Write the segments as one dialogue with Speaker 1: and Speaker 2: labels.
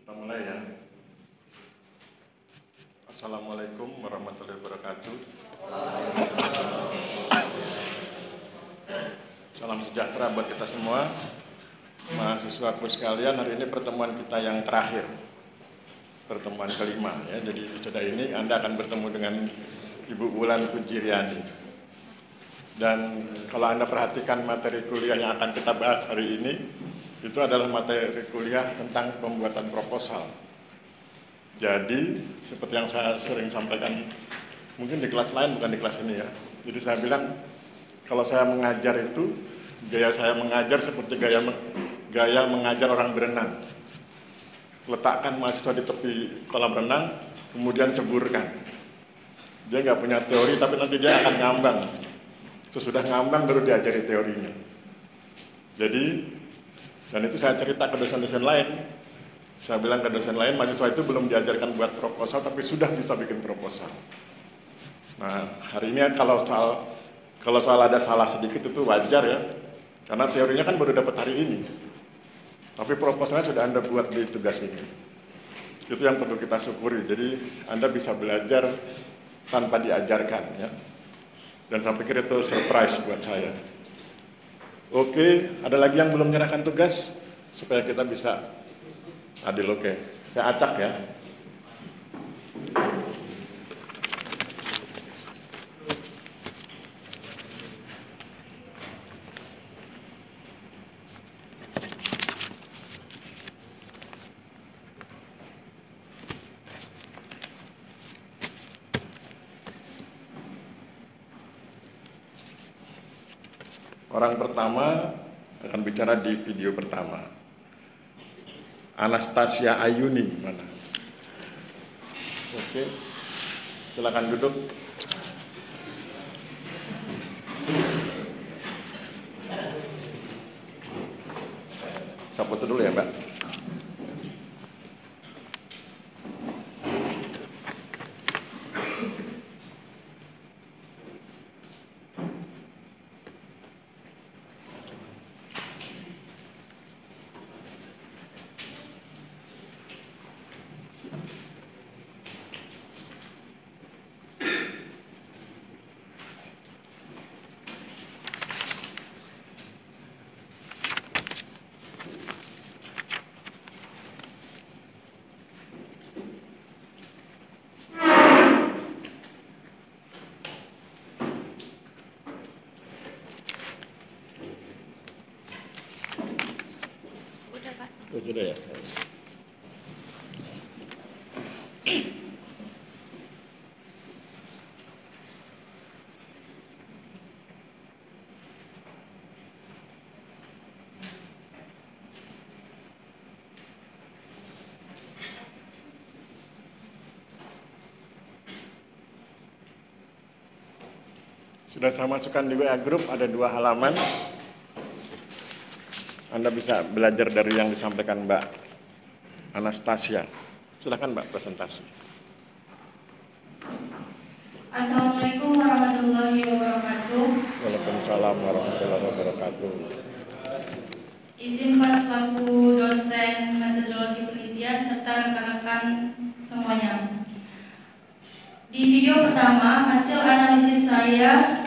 Speaker 1: Kita mulai ya. Assalamualaikum warahmatullahi wabarakatuh. Salam sejahtera buat kita semua. Mahasiswaku sekalian, hari ini pertemuan kita yang terakhir. Pertemuan kelima ya. Jadi sesudah ini Anda akan bertemu dengan Ibu Wulan Kunjiriani. Dan kalau Anda perhatikan materi kuliah yang akan kita bahas hari ini, itu adalah materi kuliah tentang pembuatan proposal. Jadi, seperti yang saya sering sampaikan, mungkin di kelas lain, bukan di kelas ini ya. Jadi saya bilang, kalau saya mengajar itu, gaya saya mengajar seperti gaya mengajar orang berenang. Letakkan mahasiswa di tepi kolam renang, kemudian ceburkan. Dia nggak punya teori, tapi nanti dia akan ngambang. Sesudah ngambang, baru diajari teorinya. Jadi, dan itu saya cerita ke dosen-dosen lain. Saya bilang ke dosen lain, mahasiswa itu belum diajarkan buat proposal, tapi sudah bisa bikin proposal. Nah, hari ini kalau soal ada salah sedikit itu wajar ya, karena teorinya kan baru dapat hari ini. Tapi proposalnya sudah Anda buat di tugas ini. Itu yang perlu kita syukuri. Jadi Anda bisa belajar tanpa diajarkan ya. Dan saya pikir itu surprise buat saya. Oke, ada lagi yang belum menyerahkan tugas supaya kita bisa adil. Oke, saya acak ya. Orang pertama akan bicara di video pertama. Anastasia Ayuni mana? Oke, silakan duduk. Saya foto dulu ya, Mbak. Sudah ya. Sudah saya masukkan di WA Group, ada 2 halaman. Anda bisa belajar dari yang disampaikan Mbak Anastasia. Silakan Mbak presentasi.
Speaker 2: Assalamualaikum warahmatullahi wabarakatuh.
Speaker 1: Waalaikumsalam warahmatullahi wabarakatuh.
Speaker 2: Izin Pak selaku dosen metodologi penelitian serta rekan-rekan semuanya. Di video pertama, hasil analisis saya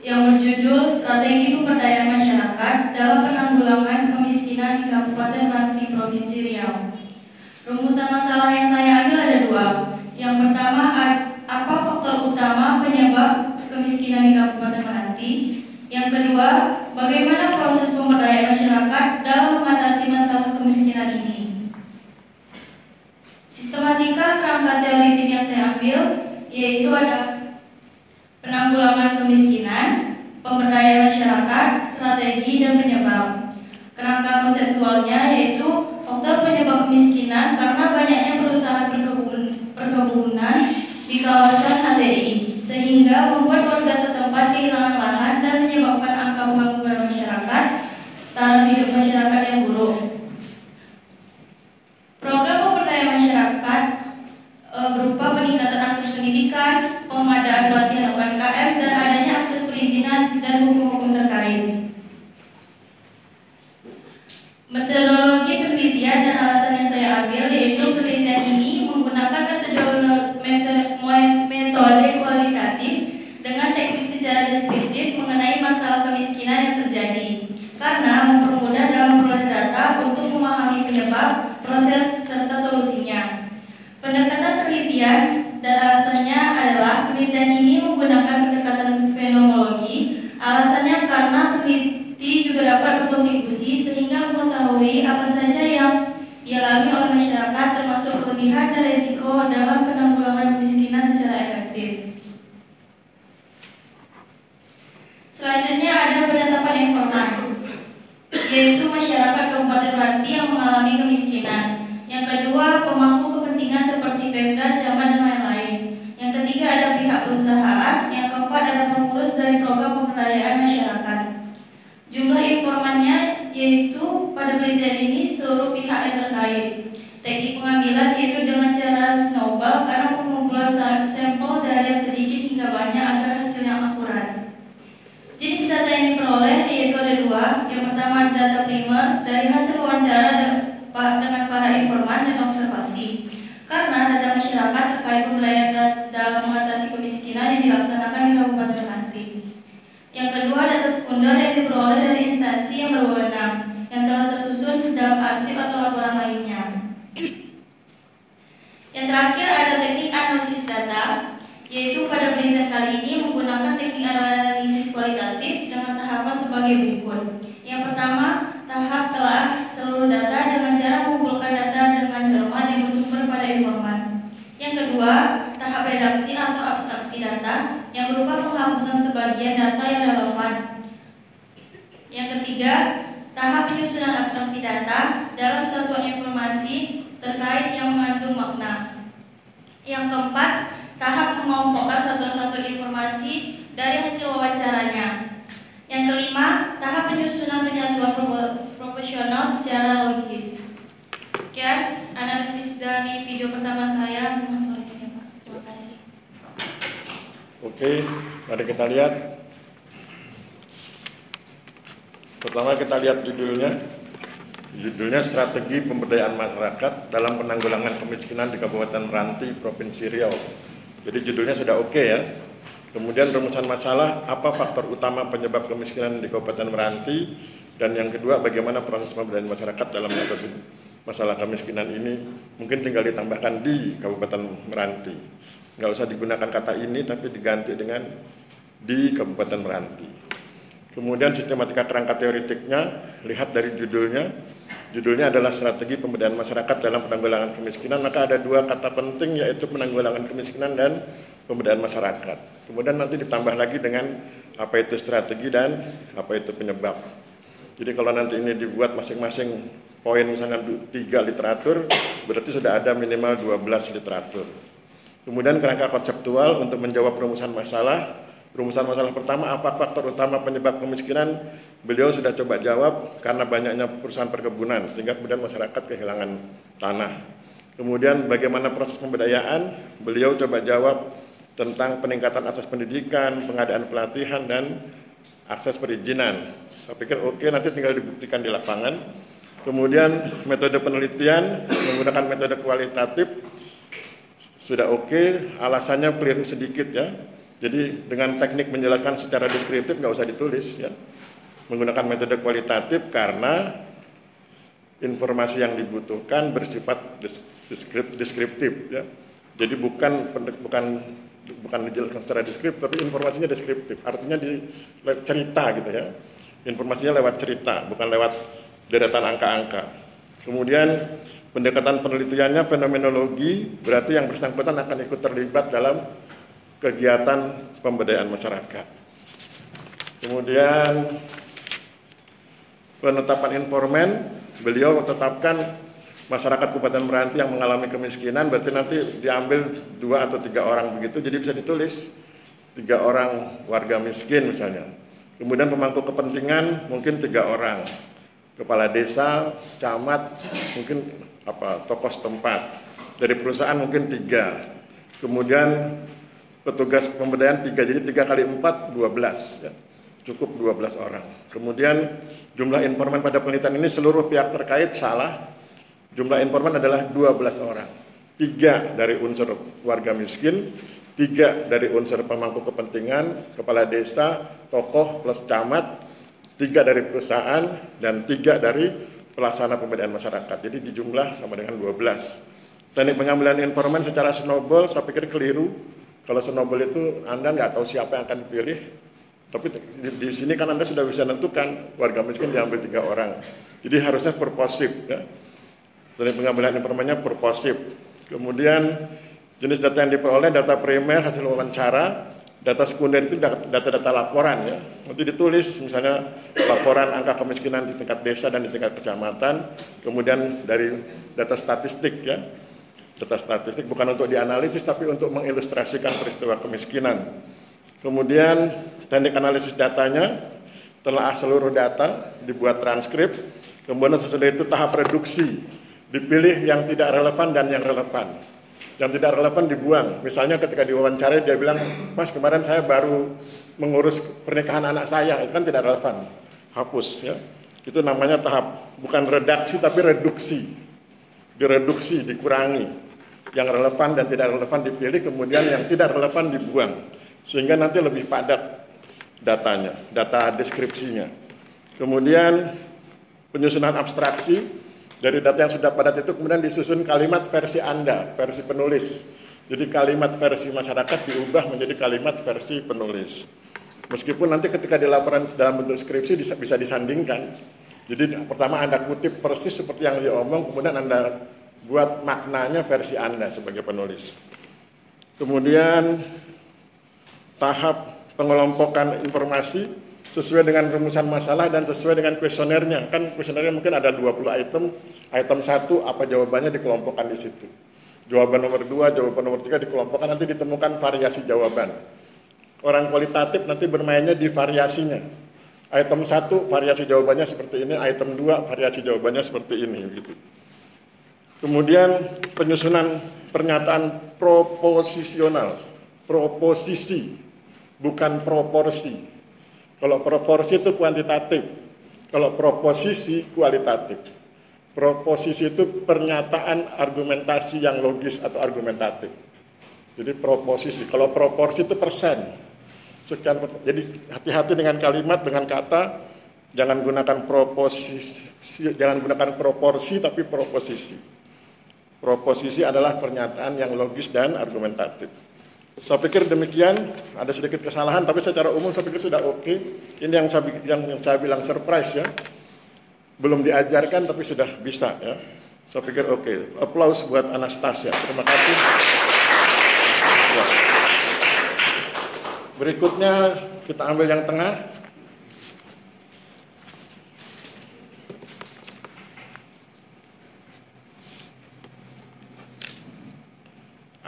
Speaker 2: yang berjudul Strategi Pemberdayaan Masyarakat dalam Penanggulangan Kemiskinan di Kabupaten Meranti, Provinsi Riau. Rumusan masalah yang saya ambil ada 2. Yang pertama, apa faktor utama penyebab kemiskinan di Kabupaten Meranti? Yang kedua, bagaimana proses pemberdayaan masyarakat dalam mengatasi masalah kemiskinan ini? Sistematika kerangka teoritik yang saya ambil yaitu ada penanggulangan kemiskinan, pemberdayaan masyarakat, strategi, dan penyebab. Kerangka konseptualnya yaitu faktor penyebab kemiskinan karena banyaknya perusahaan perkebunan di kawasan HTI, sehingga membuat warga setempat kehilangan lahan dan menyebabkan angka pengangguran masyarakat, taraf hidup masyarakat yang buruk. Program pemberdayaan masyarakat berupa peningkatan akses pendidikan, pengadaan pelatihan UMKM, dan adanya akses perizinan dan hukum-hukum terkait. Metodologi penelitian dan alasan yang saya ambil, yaitu penelitian ini menggunakan metode kualitatif dengan teknik secara deskriptif mengenai masalah kemiskinan yang terjadi, karena mempermudah dalam memperoleh data untuk memahami penyebab, proses, serta solusinya. Pendekatan penelitian dan alasannya adalah penelitian ini menggunakan pendekatan fenomenologi. Alasannya karena peneliti juga dapat berkontribusi sehingga mengetahui apa saja yang dialami oleh masyarakat, termasuk kelebihan dan risiko dalam penanggulangan kemiskinan secara efektif. Selanjutnya ada penetapan informan, yaitu masyarakat Kabupaten Meranti yang mengalami kemiskinan. Yang kedua, pemangku kepentingan seperti Pemda, camat, dan lain-lain. Yang ketiga, ada pihak perusahaan. Yang keempat, ada pengurus dari program pemberdayaan masyarakat. Jumlah informannya yaitu pada penelitian ini seluruh pihak yang terkait. Teknik pengambilan yaitu dengan cara snowball karena pengumpulan sampel dari yang sedikit hingga banyak agar hasil yang akurat. Jenis data yang diperoleh yaitu ada dua. Yang pertama data primer dari hasil wawancara dengan para informan dan observasi. Karena data masyarakat terkait pemberdayaan dalam mengatasi kemiskinan yang dilaksanakan di Kabupaten Meranti. Yang kedua, data sekunder yang diperoleh dari instansi yang berwenang yang telah tersusun dalam arsip atau laporan lainnya. Yang terakhir ada teknik analisis data, yaitu pada penelitian kali ini menggunakan teknik analisis kualitatif dengan tahapan sebagai berikut. Yang pertama, tahap telah seluruh data dengan cara mengumpulkan data dengan cermat yang bersumber pada informan. Yang kedua, tahap redaksi atau abstraksi data yang berupa penghapusan sebagian data yang relevan. Yang ketiga, tahap penyusunan abstraksi data dalam satuan informasi terkait yang mengandung makna. Yang keempat, tahap mengelompokkan satuan-satuan informasi dari hasil wawancaranya. Yang kelima, tahap penyusunan penyatuan proporsional secara logis. Sekian analisis dari video pertama saya. Mohon koreksinya, Pak. Terima kasih.
Speaker 1: Oke, mari kita lihat. Pertama kita lihat judulnya. Judulnya Strategi Pemberdayaan Masyarakat dalam Penanggulangan Kemiskinan di Kabupaten Meranti, Provinsi Riau. Jadi judulnya sudah oke ya. Kemudian rumusan masalah, apa faktor utama penyebab kemiskinan di Kabupaten Meranti, dan yang kedua bagaimana proses pemberdayaan masyarakat dalam mengatasi masalah kemiskinan ini. Mungkin tinggal ditambahkan di Kabupaten Meranti, nggak usah digunakan kata ini tapi diganti dengan di Kabupaten Meranti. Kemudian sistematika kerangka teoritiknya, lihat dari judulnya. Judulnya adalah Strategi Pemberdayaan Masyarakat dalam Penanggulangan Kemiskinan. Maka ada dua kata penting, yaitu penanggulangan kemiskinan dan pemberdayaan masyarakat. Kemudian nanti ditambah lagi dengan apa itu strategi dan apa itu penyebab. Jadi kalau nanti ini dibuat masing-masing poin, misalnya 3 literatur, berarti sudah ada minimal 12 literatur. Kemudian kerangka konseptual untuk menjawab rumusan masalah. Rumusan masalah pertama, apa faktor utama penyebab kemiskinan? Beliau sudah coba jawab, karena banyaknya perusahaan perkebunan sehingga kemudian masyarakat kehilangan tanah. Kemudian bagaimana proses pemberdayaan? Beliau coba jawab tentang peningkatan akses pendidikan, pengadaan pelatihan, dan akses perizinan. Saya pikir oke, nanti tinggal dibuktikan di lapangan. Kemudian metode penelitian menggunakan metode kualitatif sudah oke, alasannya keliru sedikit ya. Jadi dengan teknik menjelaskan secara deskriptif nggak usah ditulis ya. Menggunakan metode kualitatif karena informasi yang dibutuhkan bersifat deskriptif ya. Jadi bukan dijelaskan secara deskriptif, tapi informasinya deskriptif. Artinya di cerita gitu ya. Informasinya lewat cerita, bukan lewat deretan angka-angka. Kemudian pendekatan penelitiannya fenomenologi, berarti yang bersangkutan akan ikut terlibat dalam kegiatan pemberdayaan masyarakat. Kemudian penetapan informan, beliau tetapkan masyarakat Kabupaten Meranti yang mengalami kemiskinan, berarti nanti diambil 2 atau 3 orang begitu, jadi bisa ditulis 3 orang warga miskin misalnya. Kemudian pemangku kepentingan mungkin 3 orang, kepala desa, camat, mungkin tokoh setempat. Dari perusahaan mungkin 3. Kemudian petugas pemberdayaan 3, jadi 3 kali 4, 12 ya. Cukup 12 orang. Kemudian jumlah informan pada penelitian ini seluruh pihak terkait salah. Jumlah informan adalah 12 orang. 3 dari unsur warga miskin, 3 dari unsur pemangku kepentingan, kepala desa, tokoh plus camat, 3 dari perusahaan, dan 3 dari pelaksana pemberdayaan masyarakat. Jadi dijumlah sama dengan 12. Teknik pengambilan informan secara snowball saya pikir keliru. Kalau snowball itu Anda nggak tahu siapa yang akan dipilih. Tapi di sini kan Anda sudah bisa menentukan warga miskin diambil 3 orang. Jadi harusnya purposif. Ya. Teknik pengambilan informannya purposif. Kemudian jenis data yang diperoleh data primer hasil wawancara, data sekunder itu data-data laporan ya. Nanti ditulis misalnya laporan angka kemiskinan di tingkat desa dan di tingkat kecamatan, kemudian dari data statistik ya. Data statistik bukan untuk dianalisis tapi untuk mengilustrasikan peristiwa kemiskinan. Kemudian teknik analisis datanya, telah seluruh data, dibuat transkrip, kemudian sesudah itu tahap reduksi, dipilih yang tidak relevan dan yang relevan. Yang tidak relevan dibuang. Misalnya ketika diwawancara dia bilang, Mas kemarin saya baru mengurus pernikahan anak saya, itu kan tidak relevan, hapus ya. Itu namanya tahap, bukan redaksi tapi reduksi. Direduksi, dikurangi. Yang relevan dan tidak relevan dipilih, kemudian yang tidak relevan dibuang. Sehingga nanti lebih padat datanya, data deskripsinya. Kemudian penyusunan abstraksi, dari data yang sudah padat itu kemudian disusun kalimat versi Anda, versi penulis. Jadi kalimat versi masyarakat diubah menjadi kalimat versi penulis. Meskipun nanti ketika di laporan dalam bentuk skripsi bisa disandingkan. Jadi pertama Anda kutip persis seperti yang dia omong, kemudian Anda buat maknanya versi Anda sebagai penulis. Kemudian tahap pengelompokan informasi sesuai dengan rumusan masalah dan sesuai dengan kuesionernya. Kan kuesionernya mungkin ada 20 item. Item 1 apa jawabannya dikelompokkan di situ. Jawaban nomor 2, jawaban nomor 3 dikelompokkan, nanti ditemukan variasi jawaban. Orang kualitatif nanti bermainnya di variasinya. Item 1 variasi jawabannya seperti ini, item 2 variasi jawabannya seperti ini gitu. Kemudian penyusunan pernyataan proposisional, proposisi, bukan proporsi. Kalau proporsi itu kuantitatif, kalau proposisi kualitatif. Proposisi itu pernyataan argumentasi yang logis atau argumentatif. Jadi proposisi, kalau proporsi itu persen. Sekian, jadi hati-hati dengan kalimat, dengan kata, jangan gunakan proporsi tapi proposisi. Proposisi adalah pernyataan yang logis dan argumentatif. Saya pikir demikian, ada sedikit kesalahan, tapi secara umum saya pikir sudah oke. Ini yang saya bilang surprise ya. Belum diajarkan tapi sudah bisa ya. Saya pikir oke. Applause buat Anastasia. Terima kasih. Ya. Berikutnya kita ambil yang tengah.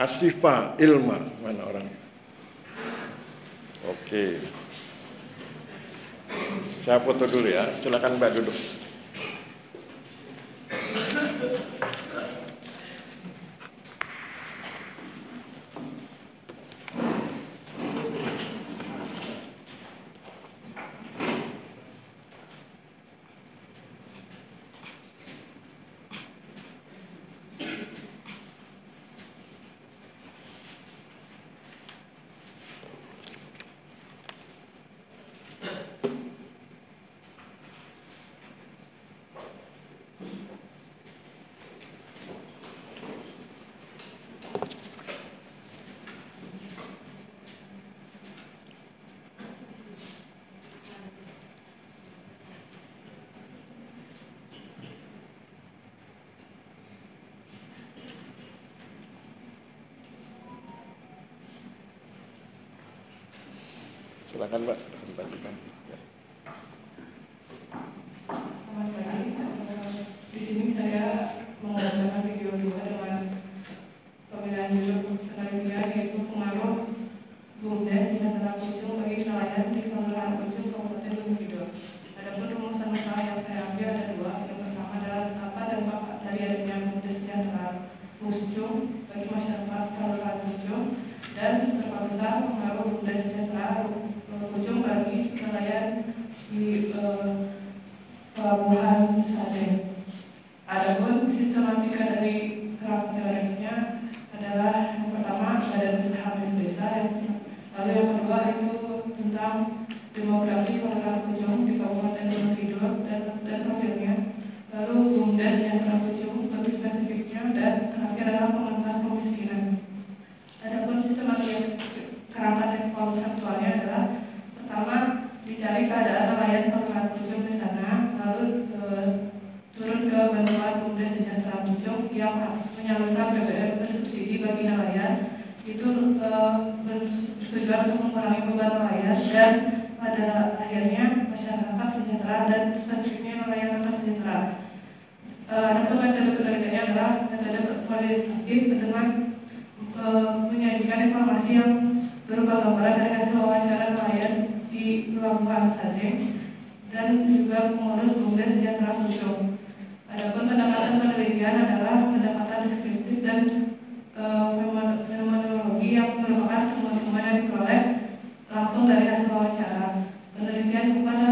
Speaker 1: Asifa Ilma, mana orangnya? Oke. Saya foto dulu ya, silakan Mbak duduk. Silakan Mbak, presentasikan. Ya.
Speaker 3: Selamat pagi. Di sini saya membacakan video kita dengan pemilihan judul penelitian yaitu pengaruh BUMDes di Sentra Pucung bagi nelayan di Kelurahan Pucung, Kabupaten Gunung Kidul. Adapun rumusan masalah yang saya ambil ada 2. Yang pertama adalah apa dampak dari adanya BUMDes di Sentra Pucung bagi masyarakat Kelurahan Pucung dan seberapa besar pengaruh BUMDes di Sentra Pucung bagi nelayan di Pelabuhan Sade. Adapun sistematika dari kerangka teoriknya adalah yang pertama badan usaha milik desa, lalu yang kedua itu tentang demografi Kelurahan Pucung di Kabupaten Gunung Kidul dan profilnya, lalu BUMDes Sejahtera Pucung lebih spesifiknya, dan terakhir adalah pengentas kemiskinan. Adapun sistematika kerangka konseptualnya adalah pertama dicari keadaan nelayan Kelurahan Pucung di sana, lalu turun ke bantuan BUMDes Sejahtera Pucung yang menyalurkan BBM bersubsidi bagi nelayan, itu bertujuan untuk mengurangi beban nelayan, dan pada akhirnya masyarakat sejahtera dan spesifiknya nelayan akan sejahtera. Adapun metode penelitiannya adalah metode kualitatif dengan menyajikan informasi yang berupa gambaran dari hasil wawancara nelayan di Pelabuhan Sadeng dan juga pengurus BUMDes Sejahtera Pucung. Adapun pendekatan penelitian adalah pendekatan deskriptif dan fenomenologi yang merupakan temuan-temuan yang diperoleh langsung dari hasil wawancara. Penelitian kepada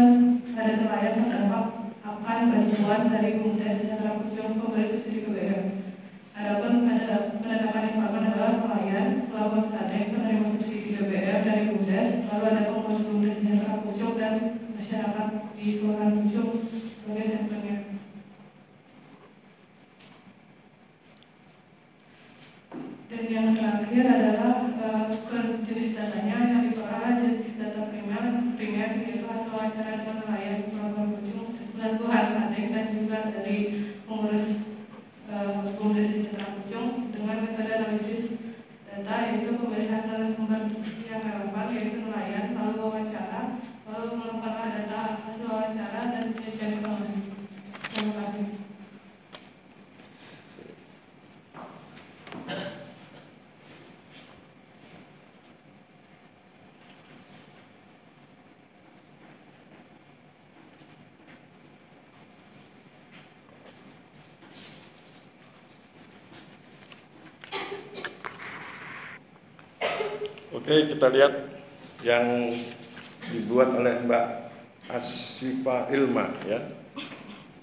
Speaker 3: nelayan terdampak akan bantuan dari BUMDes Sejahtera Pucung pemberi subsidi BBM. Adapun penetapan informan adalah nelayan Pelabuhan Sadeng penerima subsidi BBM dari BUMDes, lalu ada pengurus BUMDes Sejahtera Pucung dan masyarakat di Kelurahan Pucung sebagai sampelnya. Dan yang terakhir adalah jenis datanya yang diperoleh jenis data primer yaitu hasil wawancara dengan nelayan Pelabuhan Pucung, Pelabuhan Sadeng dan juga dari pengurus BUMDes Sejahtera Pucung dengan metode analisis data, yaitu pemilihan narasumber yang relevan yaitu nelayan, lalu wawancara, lalu mengumpulkan data hasil wawancara dan penyajian informasi. Terima kasih.
Speaker 1: Oke, kita lihat yang dibuat oleh Mbak Asyifa Ilma ya.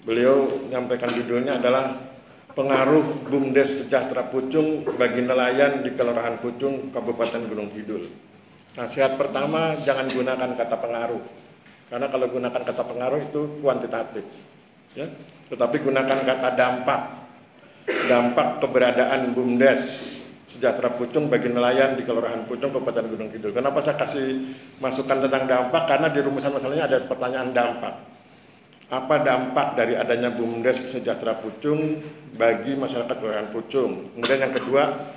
Speaker 1: Beliau menyampaikan judulnya adalah Pengaruh BUMDes Sejahtera Pucung bagi nelayan di Kelurahan Pucung, Kabupaten Gunung Kidul. Nasihat pertama, jangan gunakan kata pengaruh. Karena kalau gunakan kata pengaruh itu kuantitatif. Ya. Tetapi gunakan kata dampak. Dampak keberadaan BUMDes Sejahtera Pucung bagi nelayan di Kelurahan Pucung, Kabupaten Gunung Kidul. Kenapa saya kasih masukan tentang dampak? Karena di rumusan masalahnya ada pertanyaan dampak. Apa dampak dari adanya BUMDes Sejahtera Pucung bagi masyarakat Kelurahan Pucung? Kemudian yang kedua,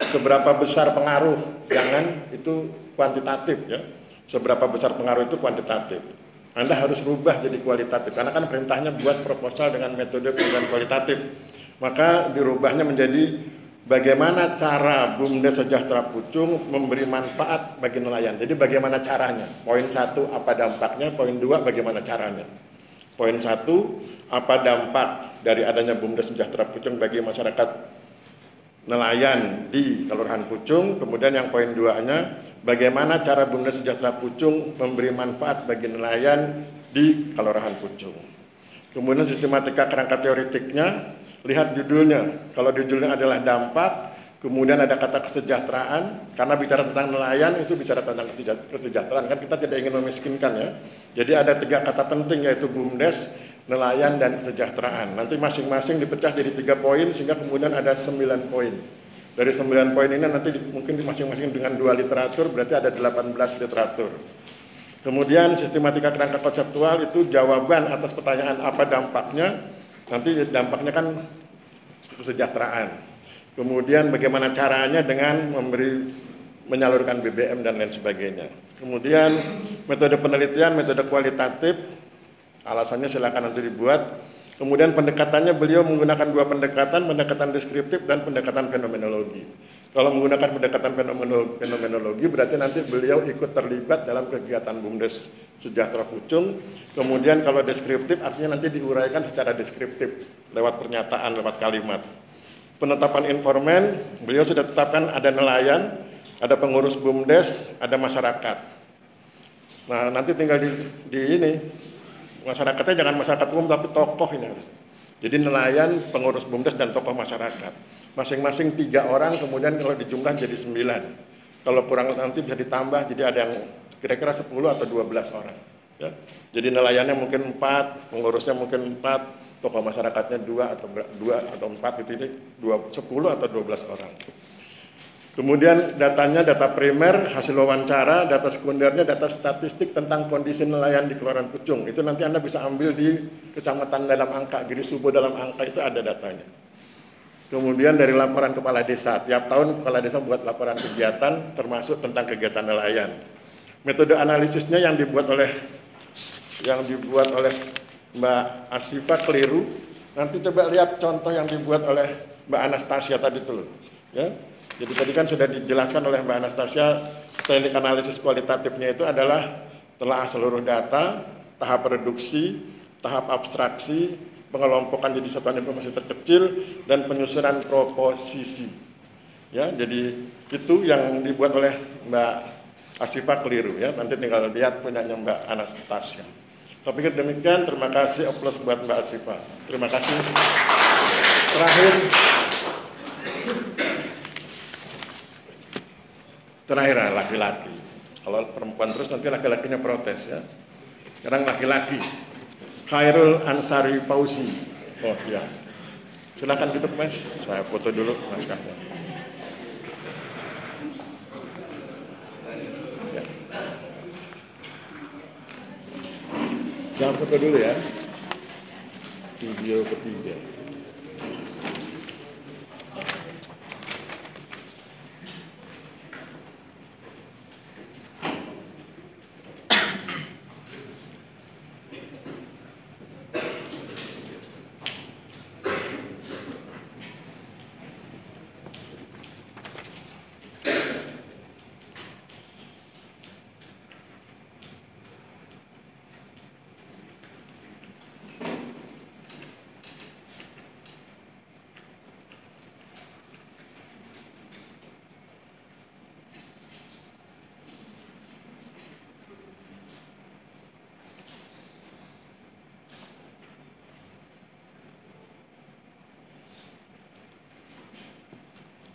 Speaker 1: seberapa besar pengaruh? Jangan itu kuantitatif ya. Seberapa besar pengaruh itu kuantitatif. Anda harus rubah jadi kualitatif. Karena kan perintahnya buat proposal dengan metode penilaian kualitatif. Maka dirubahnya menjadi bagaimana cara BUMDes Sejahtera Pucung memberi manfaat bagi nelayan. Jadi bagaimana caranya? Poin 1, apa dampaknya? Poin 2, bagaimana caranya? Poin 1, apa dampak dari adanya BUMDes Sejahtera Pucung bagi masyarakat nelayan di Kelurahan Pucung. Kemudian yang poin 2-nya, bagaimana cara BUMDes Sejahtera Pucung memberi manfaat bagi nelayan di Kelurahan Pucung. Kemudian sistematika kerangka teoritiknya, lihat judulnya. Kalau judulnya adalah dampak, kemudian ada kata kesejahteraan, karena bicara tentang nelayan itu bicara tentang kesejahteraan, kan kita tidak ingin memiskinkan ya. Jadi ada 3 kata penting yaitu BUMDes, nelayan, dan kesejahteraan. Nanti masing-masing dipecah jadi 3 poin sehingga kemudian ada 9 poin. Dari 9 poin ini nanti mungkin masing-masing dengan 2 literatur berarti ada 18 literatur. Kemudian sistematika kerangka konseptual itu jawaban atas pertanyaan apa dampaknya. Nanti dampaknya kan kesejahteraan. Kemudian bagaimana caranya dengan menyalurkan BBM dan lain sebagainya. Kemudian metode penelitian, metode kualitatif, alasannya silakan nanti dibuat. Kemudian pendekatannya beliau menggunakan 2 pendekatan deskriptif dan pendekatan fenomenologi. Kalau menggunakan pendekatan fenomenologi berarti nanti beliau ikut terlibat dalam kegiatan BUMDes Sejahtera Pucung. Kemudian kalau deskriptif artinya nanti diuraikan secara deskriptif lewat pernyataan, lewat kalimat. Penetapan informan, beliau sudah tetapkan ada nelayan, ada pengurus BUMDes, ada masyarakat. Nah nanti tinggal di ini, masyarakatnya jangan masyarakat umum tapi tokoh ini harus. Jadi nelayan, pengurus BUMDes dan tokoh masyarakat. Masing-masing 3 orang, kemudian kalau dijumlah jadi 9. Kalau kurang nanti bisa ditambah, jadi ada yang kira-kira 10 atau 12 orang. Ya. Jadi nelayannya mungkin 4, pengurusnya mungkin 4, tokoh masyarakatnya 2 atau 4 gitu, ini 10 atau 12 orang. Kemudian datanya data primer, hasil wawancara, data sekundernya data statistik tentang kondisi nelayan di Kelurahan Pucung. Itu nanti Anda bisa ambil di kecamatan dalam angka, Giri Subo dalam angka itu ada datanya. Kemudian dari laporan kepala desa, tiap tahun kepala desa buat laporan kegiatan termasuk tentang kegiatan nelayan. Metode analisisnya yang dibuat oleh Mbak Asifa keliru. Nanti coba lihat contoh yang dibuat oleh Mbak Anastasia tadi itu loh. Ya. Jadi tadi kan sudah dijelaskan oleh Mbak Anastasia, teknik analisis kualitatifnya itu adalah telah seluruh data, tahap reduksi, tahap abstraksi, pengelompokan jadi satuan informasi terkecil, dan penyusunan proposisi. Ya, jadi itu yang dibuat oleh Mbak Asifa keliru ya. Nanti tinggal lihat punyanya Mbak Anastasia. Saya pikir demikian. Terima kasih, aplaus buat Mbak Asifa. Terima kasih. Terakhir laki-laki. Kalau perempuan terus nanti laki-lakinya protes ya. Sekarang laki-laki. Khairul Ansari Fauzi. Oh iya. Silakan duduk Mas. Saya foto dulu naskahnya. Ya. Jangan foto dulu ya. Video ketiga.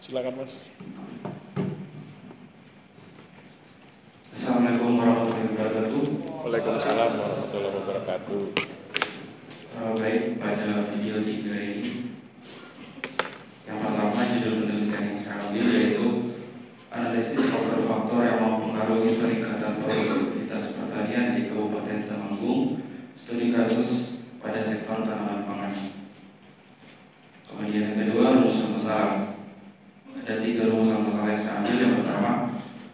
Speaker 1: Silakan Mas.
Speaker 4: Assalamualaikum warahmatullahi wabarakatuh.
Speaker 1: Waalaikumsalam warahmatullahi wabarakatuh.
Speaker 4: Baik, pada video 3 ini, yang pertama judul penelitian yang saya ambil yaitu analisis faktor-faktor yang mempengaruhi peningkatan produktivitas pertanian di Kabupaten Temanggung, studi kasus pada sektor tanaman pangan. Kemudian yang kedua, rumusan masalah. Ada 3 rumusan masalah yang saya ambil. Yang pertama,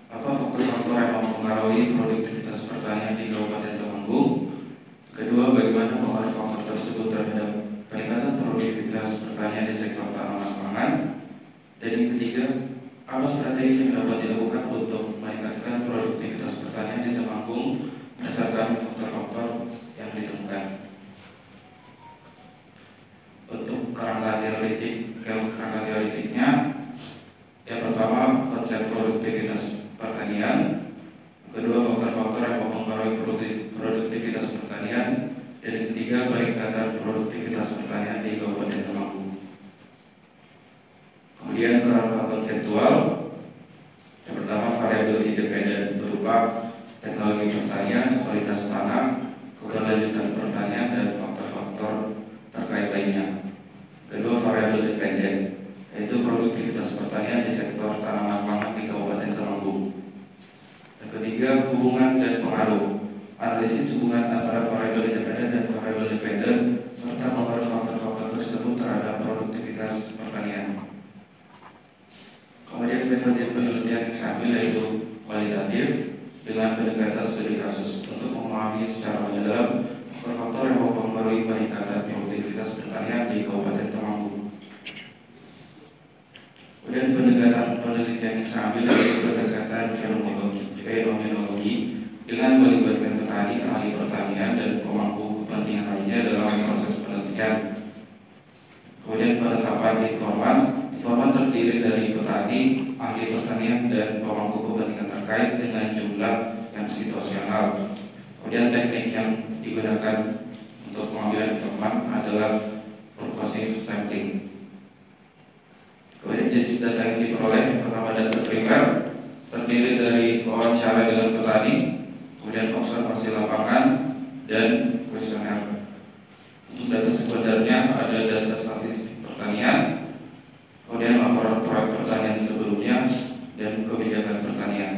Speaker 4: apa faktor-faktor yang mempengaruhi produktivitas pertanian di Kabupaten Temanggung? Kedua, bagaimana pengaruh faktor tersebut terhadap peningkatan produktivitas pertanian di sektor tanaman pangan? Dan yang ketiga, apa strategi yang dapat dilakukan untuk meningkatkan produktivitas pertanian di Temanggung berdasarkan faktor-faktor yang ditemukan? Untuk kerangka teoritiknya, yang pertama konsep produktivitas pertanian, kedua faktor-faktor yang mempengaruhi produktivitas pertanian, dan yang ketiga peningkatan produktivitas pertanian di Kabupaten Temanggung. Kemudian kerangka konseptual, yang pertama variabel independen berupa teknologi pertanian, kualitas tanah, keberlanjutan pertanian, dan faktor-faktor terkait lainnya. Kedua variabel dependen, yaitu produktivitas pertanian di sektor tanaman pangan di Kabupaten Temanggung. Yang ketiga, hubungan dan pengaruh, analisis hubungan antara variabel independen dan variabel dependen serta pengaruh faktor-faktor tersebut terhadap produktivitas pertanian. Kemudian metode penelitian yang saya ambil yaitu kualitatif dengan pendekatan studi kasus untuk memahami secara mendalam faktor-faktor yang mempengaruhi peningkatan produktivitas pertanian di Kabupaten Temanggung. Kemudian pendekatan penelitian yang saya ambil yaitu pendekatan fenomenologi dengan melibatkan petani, ahli pertanian, dan pemangku kepentingan lainnya dalam proses penelitian. Kemudian penetapan informan terdiri dari petani, ahli pertanian, dan pemangku kepentingan terkait dengan jumlah yang situasional. Kemudian teknik yang digunakan untuk pengambilan informan adalah processing sampling. Kemudian jenis data yang diperoleh, yang pertama data primer terdiri dari wawancara dengan petani, kemudian observasi lapangan dan kuesioner. Untuk data sekundernya ada data statistik pertanian, kemudian laporan proyek pertanian sebelumnya dan kebijakan pertanian.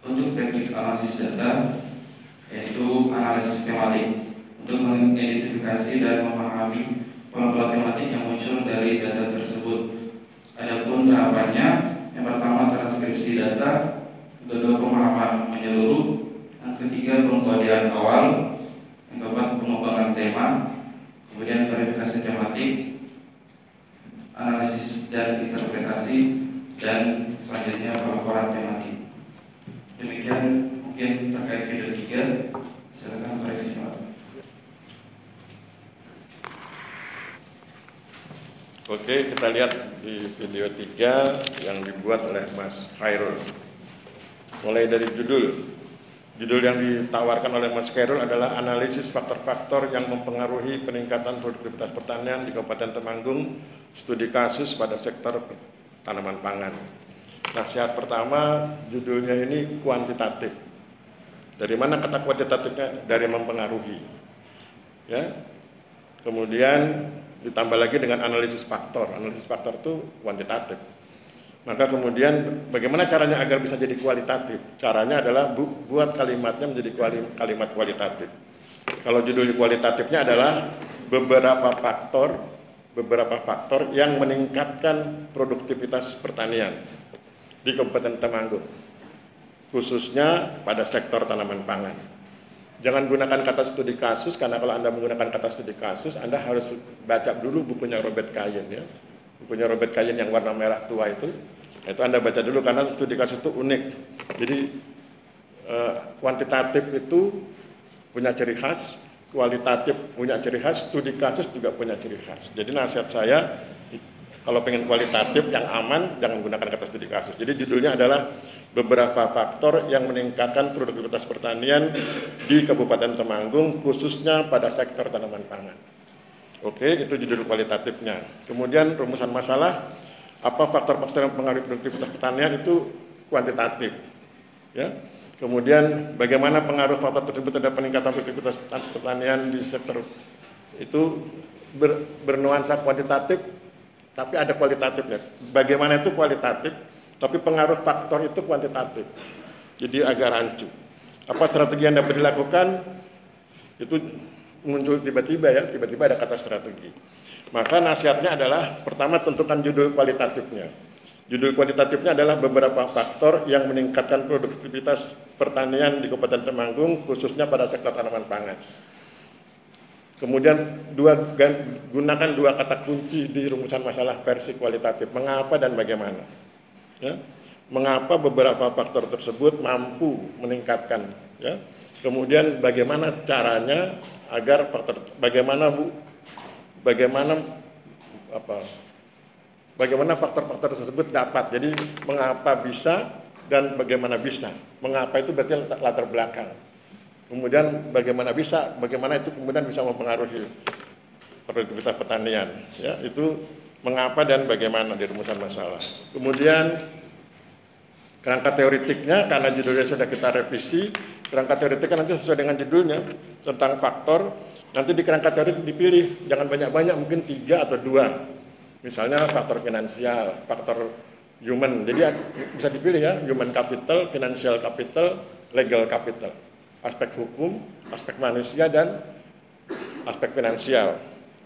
Speaker 4: Untuk teknik analisis data yaitu analisis tematik untuk mengidentifikasi dan memahami pola-pola tematik yang muncul dari data tersebut. Adapun tahapannya, yang pertama transkripsi data, kedua pemahaman menyeluruh, yang ketiga pengkajian awal, yang keempat pengembangan tema, kemudian verifikasi tematik, analisis dan interpretasi, dan selanjutnya pelaporan tematik. Demikian mungkin terkait video 3. Silakan koreksi Pak.
Speaker 1: Oke, kita lihat di video 3 yang dibuat oleh Mas Khairul. Mulai dari judul yang ditawarkan oleh Mas Khairul adalah analisis faktor-faktor yang mempengaruhi peningkatan produktivitas pertanian di Kabupaten Temanggung, studi kasus pada sektor tanaman pangan. Nasihat pertama, judulnya ini kuantitatif. Dari mana kata kuantitatifnya? Dari mempengaruhi. Ya. Kemudian ditambah lagi dengan analisis faktor. Analisis faktor itu kuantitatif. Maka kemudian bagaimana caranya agar bisa jadi kualitatif? Caranya adalah buat kalimatnya menjadi kalimat kualitatif. Kalau judul kualitatifnya adalah beberapa faktor yang meningkatkan produktivitas pertanian di Kabupaten Temanggung, khususnya pada sektor tanaman pangan. Jangan gunakan kata studi kasus, karena kalau Anda menggunakan kata studi kasus, Anda harus baca dulu bukunya Robert Kayen, ya. Bukunya Robert Kayen yang warna merah tua itu Anda baca dulu, karena studi kasus itu unik. Jadi kuantitatif itu punya ciri khas, kualitatif punya ciri khas, studi kasus juga punya ciri khas. Jadi nasihat saya, kalau pengen kualitatif yang aman, jangan gunakan kata studi kasus. Jadi judulnya adalah beberapa faktor yang meningkatkan produktivitas pertanian di Kabupaten Temanggung, khususnya pada sektor tanaman pangan. Oke, itu judul kualitatifnya. Kemudian rumusan masalah, apa faktor-faktor yang mempengaruhi produktivitas pertanian, itu kuantitatif. Ya. Kemudian bagaimana pengaruh faktor tersebut terhadap peningkatan produktivitas pertanian di sektor itu bernuansa kuantitatif, tapi ada kualitatifnya. Bagaimana itu kualitatif? Tapi pengaruh faktor itu kuantitatif. Jadi agak rancu. Apa strategi yang dapat dilakukan? Itu muncul tiba-tiba ada kata strategi. Maka nasihatnya adalah, pertama tentukan judul kualitatifnya. Judul kualitatifnya adalah beberapa faktor yang meningkatkan produktivitas pertanian di Kabupaten Temanggung, khususnya pada sektor tanaman pangan. Kemudian gunakan dua kata kunci di rumusan masalah versi kualitatif, mengapa dan bagaimana. Ya, mengapa beberapa faktor tersebut mampu meningkatkan, ya. Kemudian bagaimana caranya agar bagaimana faktor-faktor tersebut dapat. Jadi mengapa bisa dan bagaimana bisa. Mengapa itu berarti latar belakang. Kemudian bagaimana itu kemudian bisa mempengaruhi produktivitas pertanian, ya. Itu mengapa dan bagaimana di rumusan masalah. Kemudian kerangka teoritiknya, karena judulnya sudah kita revisi, kerangka teoritiknya nanti sesuai dengan judulnya tentang faktor. Nanti di kerangka teoritik dipilih, jangan banyak-banyak, mungkin 3 atau 2. Misalnya faktor finansial, faktor human. Jadi bisa dipilih, ya, human capital, financial capital, legal capital. Aspek hukum, aspek manusia, dan aspek finansial.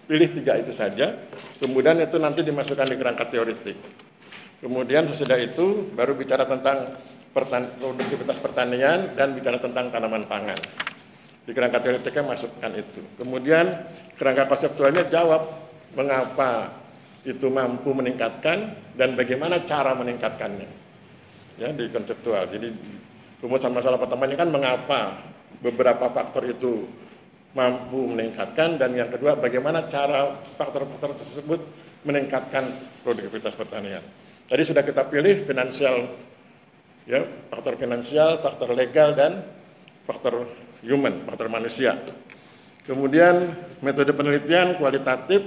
Speaker 1: Pilih 3 itu saja, kemudian itu nanti dimasukkan di kerangka teoritik. Kemudian sesudah itu baru bicara tentang produktivitas pertanian dan bicara tentang tanaman pangan. Di kerangka teoritiknya masukkan itu. Kemudian kerangka konseptualnya jawab mengapa itu mampu meningkatkan dan bagaimana cara meningkatkannya. Ya, di konseptual. Jadi rumusan masalah pertamanya kan mengapa beberapa faktor itu mampu meningkatkan, dan yang kedua bagaimana cara faktor-faktor tersebut meningkatkan produktivitas pertanian. Tadi sudah kita pilih finansial, ya, faktor finansial, faktor legal, dan faktor human, faktor manusia. Kemudian metode penelitian kualitatif,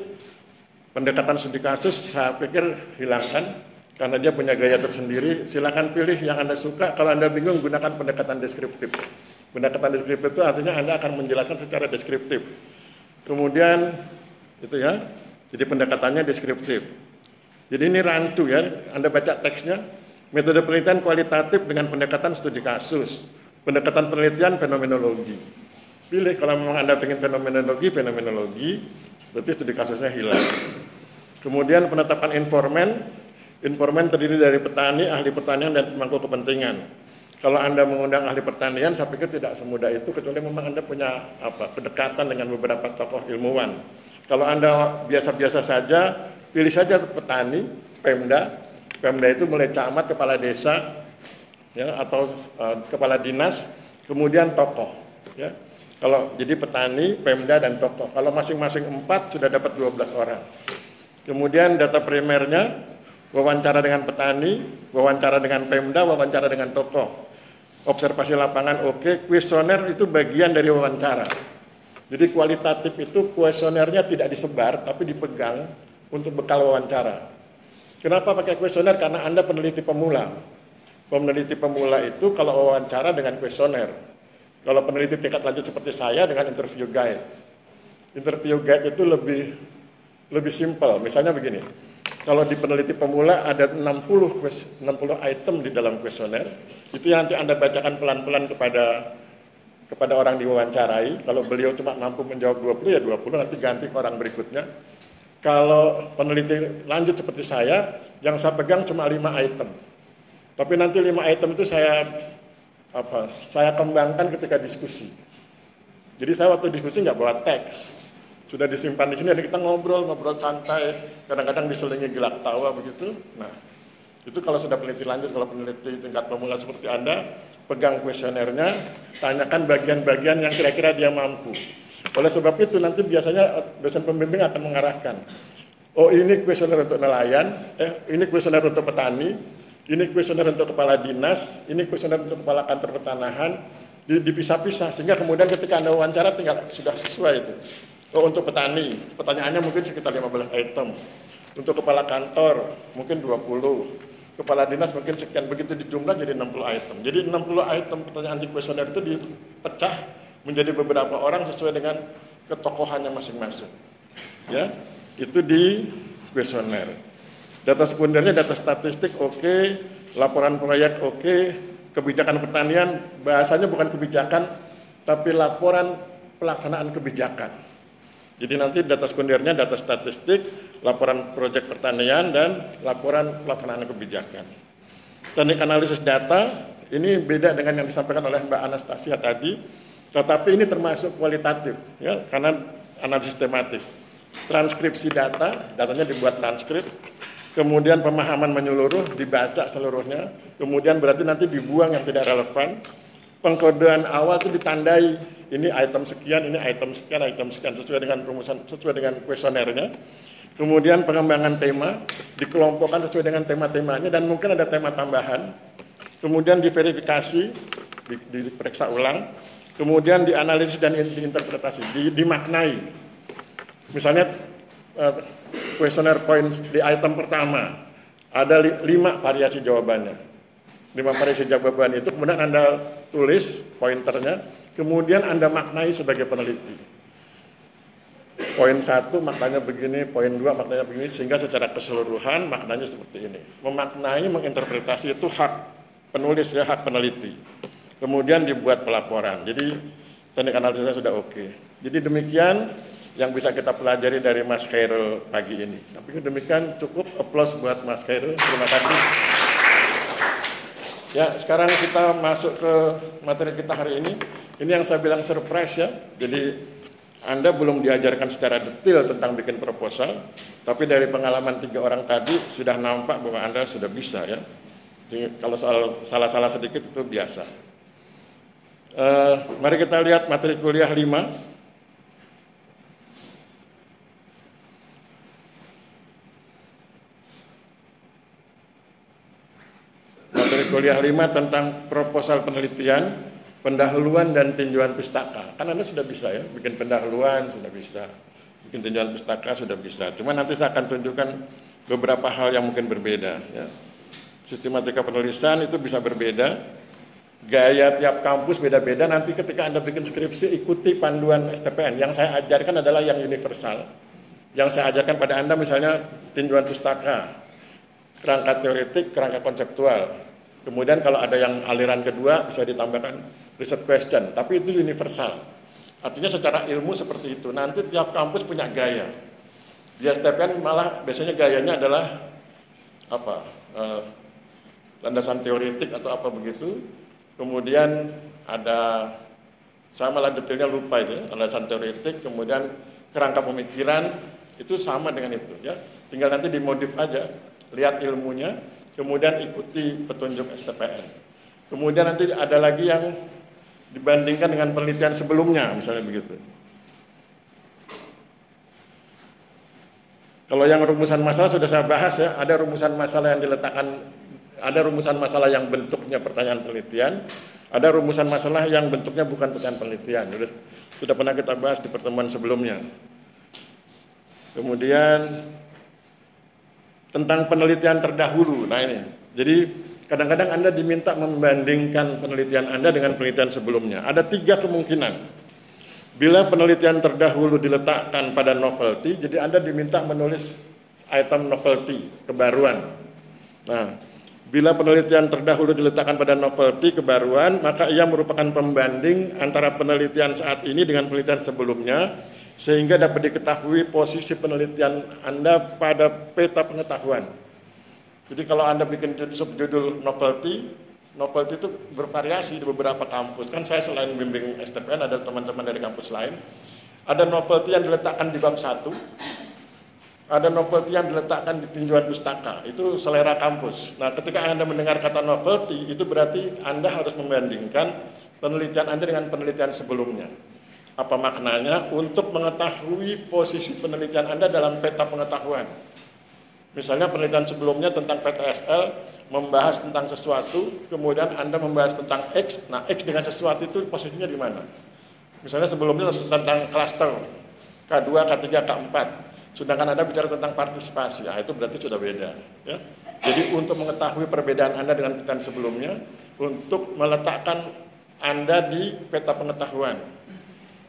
Speaker 1: Pendekatan studi kasus saya pikir hilangkan karena dia punya gaya tersendiri. Silakan pilih yang Anda suka. Kalau Anda bingung, gunakan pendekatan deskriptif. Pendekatan deskriptif itu artinya Anda akan menjelaskan secara deskriptif. Kemudian itu ya. Jadi pendekatannya deskriptif. Jadi ini rantu ya. Anda baca teksnya. Metode penelitian kualitatif dengan pendekatan studi kasus. Pendekatan penelitian fenomenologi. Pilih kalau memang Anda ingin fenomenologi, berarti studi kasusnya hilang. Kemudian penetapan informan. Informan terdiri dari petani, ahli pertanian, dan pemangku kepentingan. Kalau Anda mengundang ahli pertanian, saya pikir tidak semudah itu, kecuali memang Anda punya kedekatan dengan beberapa tokoh ilmuwan. Kalau Anda biasa-biasa saja, pilih saja petani, Pemda. Pemda itu mulai camat, kepala desa, ya, atau kepala dinas, kemudian tokoh. Ya. Kalau jadi petani, Pemda, dan tokoh. Kalau masing-masing 4 sudah dapat 12 orang. Kemudian data primernya, wawancara dengan petani, wawancara dengan Pemda, wawancara dengan tokoh. Observasi lapangan oke, kuesioner itu bagian dari wawancara. Jadi kualitatif itu kuesionernya tidak disebar, tapi dipegang untuk bekal wawancara. Kenapa pakai kuesioner? Karena Anda peneliti pemula. Peneliti pemula itu kalau wawancara dengan kuesioner. Kalau peneliti tingkat lanjut seperti saya dengan interview guide. Interview guide itu lebih simpel. Misalnya begini. Kalau di peneliti pemula ada 60 item di dalam kuesioner. Itu yang nanti Anda bacakan pelan-pelan kepada orang diwawancarai. Kalau beliau cuma mampu menjawab 20 ya 20, nanti ganti ke orang berikutnya. Kalau peneliti lanjut seperti saya, yang saya pegang cuma 5 item. Tapi nanti 5 item itu saya kembangkan ketika diskusi. Jadi saya waktu diskusi nggak bawa teks. Sudah disimpan di sini, kita ngobrol santai, kadang-kadang diselingi gelak tawa begitu. Nah, itu kalau sudah peneliti lanjut, kalau peneliti tingkat pemula seperti Anda, pegang kuesionernya, tanyakan bagian-bagian yang kira-kira dia mampu. Oleh sebab itu nanti biasanya dosen pembimbing akan mengarahkan. Oh, ini kuesioner untuk nelayan, ini kuesioner untuk petani, ini kuesioner untuk kepala dinas, ini kuesioner untuk kepala kantor pertanahan, dipisah-pisah sehingga kemudian ketika Anda wawancara tinggal sudah sesuai itu. Oh, untuk petani, pertanyaannya mungkin sekitar 15 item. Untuk kepala kantor mungkin 20. Kepala dinas mungkin sekian, begitu dijumlah jadi 60 item. Jadi 60 item pertanyaan di kuesioner itu dipecah menjadi beberapa orang sesuai dengan ketokohannya masing-masing. Ya, itu di kuesioner. Data sekundernya data statistik oke, laporan proyek oke, kebijakan pertanian bahasanya bukan kebijakan tapi laporan pelaksanaan kebijakan. Jadi nanti data sekundernya data statistik, laporan proyek pertanian dan laporan pelaksanaan kebijakan. Teknik analisis data ini beda dengan yang disampaikan oleh Mbak Anastasia tadi. Tetapi ini termasuk kualitatif, ya, karena analisis tematik. Transkripsi datanya dibuat transkrip, kemudian pemahaman menyeluruh, dibaca seluruhnya, kemudian berarti nanti dibuang yang tidak relevan. Pengkodean awal itu ditandai, ini item sekian, ini item sekian, sesuai dengan rumusan, sesuai dengan kuesionernya. Kemudian pengembangan tema, dikelompokkan sesuai dengan tema-temanya, dan mungkin ada tema tambahan. Kemudian diverifikasi, diperiksa ulang. Kemudian dianalisis dan diinterpretasi, dimaknai. Misalnya kuesioner poin di item pertama ada 5 variasi jawabannya. 5 variasi jawaban itu kemudian Anda tulis pointernya, kemudian Anda maknai sebagai peneliti. Poin 1 maknanya begini, poin 2 maknanya begini, sehingga secara keseluruhan maknanya seperti ini. Memaknai, menginterpretasi itu hak penulis ya, hak peneliti. Kemudian dibuat pelaporan. Jadi teknik analisisnya sudah oke. Jadi demikian yang bisa kita pelajari dari Mas Khairul pagi ini. Saya pikir demikian, cukup applause buat Mas Khairul. Terima kasih. Ya, sekarang kita masuk ke materi kita hari ini. Ini yang saya bilang surprise ya. Jadi Anda belum diajarkan secara detail tentang bikin proposal, tapi dari pengalaman 3 orang tadi sudah nampak bahwa Anda sudah bisa ya. Jadi kalau soal salah-salah sedikit itu biasa. Mari kita lihat materi kuliah 5. Materi kuliah 5 tentang proposal penelitian, pendahuluan dan tinjauan pustaka. Kan Anda sudah bisa ya, bikin pendahuluan sudah bisa. bikin tinjauan pustaka sudah bisa. Cuma nanti saya akan tunjukkan beberapa hal yang mungkin berbeda. Ya. Sistematika penulisan itu bisa berbeda, gaya tiap kampus beda-beda. Nanti ketika Anda bikin skripsi, ikuti panduan STPN. Yang saya ajarkan adalah yang universal. Yang saya ajarkan pada Anda misalnya tinjauan pustaka, kerangka teoretik, kerangka konseptual. Kemudian kalau ada yang aliran kedua bisa ditambahkan research question, tapi itu universal. Artinya secara ilmu seperti itu. Nanti tiap kampus punya gaya. Di STPN malah biasanya gayanya adalah landasan teoretik atau apa begitu. Kemudian ada, saya malah detailnya lupa itu ya, landasan teoretik, kemudian kerangka pemikiran, itu sama dengan itu ya. Tinggal nanti dimodif aja, lihat ilmunya, kemudian ikuti petunjuk STPN. Kemudian nanti ada lagi yang dibandingkan dengan penelitian sebelumnya, misalnya begitu. Kalau yang rumusan masalah sudah saya bahas ya, ada rumusan masalah yang diletakkan, ada rumusan masalah yang bentuknya pertanyaan penelitian, ada rumusan masalah yang bentuknya bukan pertanyaan penelitian. Sudah pernah kita bahas di pertemuan sebelumnya. Kemudian tentang penelitian terdahulu. Nah ini, jadi kadang-kadang Anda diminta membandingkan penelitian Anda dengan penelitian sebelumnya. Ada 3 kemungkinan. Bila penelitian terdahulu diletakkan pada novelty, jadi Anda diminta menulis item novelty, kebaruan. Nah, bila penelitian terdahulu diletakkan pada novelty, kebaruan, maka ia merupakan pembanding antara penelitian saat ini dengan penelitian sebelumnya, sehingga dapat diketahui posisi penelitian Anda pada peta pengetahuan. Jadi kalau Anda bikin subjudul novelty itu bervariasi di beberapa kampus. Kan saya selain bimbing STPN ada teman-teman dari kampus lain. Ada novelty yang diletakkan di bab 1. Ada novelty yang diletakkan di tinjauan pustaka. Itu selera kampus. Nah, ketika Anda mendengar kata novelty, itu berarti Anda harus membandingkan penelitian Anda dengan penelitian sebelumnya. Apa maknanya? Untuk mengetahui posisi penelitian Anda dalam peta pengetahuan. Misalnya penelitian sebelumnya tentang PTSL membahas tentang sesuatu, kemudian Anda membahas tentang X. Nah, X dengan sesuatu itu posisinya di mana? Misalnya sebelumnya tentang klaster K2, K3, K4. Sedangkan Anda bicara tentang partisipasi, nah, itu berarti sudah beda. Ya. Jadi untuk mengetahui perbedaan Anda dengan penelitian sebelumnya, untuk meletakkan Anda di peta pengetahuan.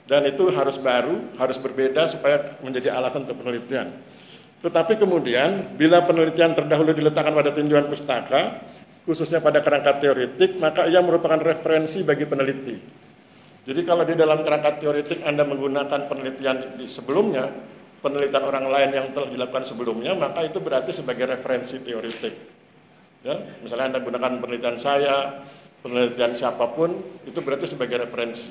Speaker 1: Dan itu harus baru, harus berbeda supaya menjadi alasan untuk penelitian. Tetapi kemudian, bila penelitian terdahulu diletakkan pada tinjauan pustaka, khususnya pada kerangka teoretik, maka ia merupakan referensi bagi peneliti. Jadi kalau di dalam kerangka teoretik Anda menggunakan penelitian sebelumnya, penelitian orang lain yang telah dilakukan sebelumnya, maka itu berarti sebagai referensi teoretik. Ya, misalnya Anda gunakan penelitian saya, penelitian siapapun, itu berarti sebagai referensi.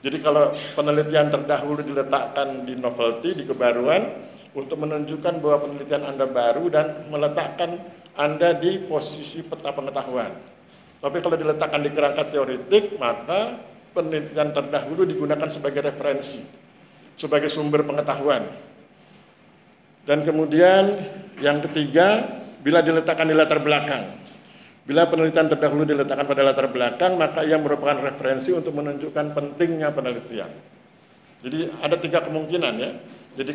Speaker 1: Jadi kalau penelitian terdahulu diletakkan di novelty, di kebaruan, untuk menunjukkan bahwa penelitian Anda baru dan meletakkan Anda di posisi peta pengetahuan. Tapi kalau diletakkan di kerangka teoretik, maka penelitian terdahulu digunakan sebagai referensi, sebagai sumber pengetahuan. Dan kemudian yang ketiga, bila diletakkan di latar belakang. Bila penelitian terdahulu diletakkan pada latar belakang, maka ia merupakan referensi untuk menunjukkan pentingnya penelitian. Jadi ada 3 kemungkinan ya. Jadi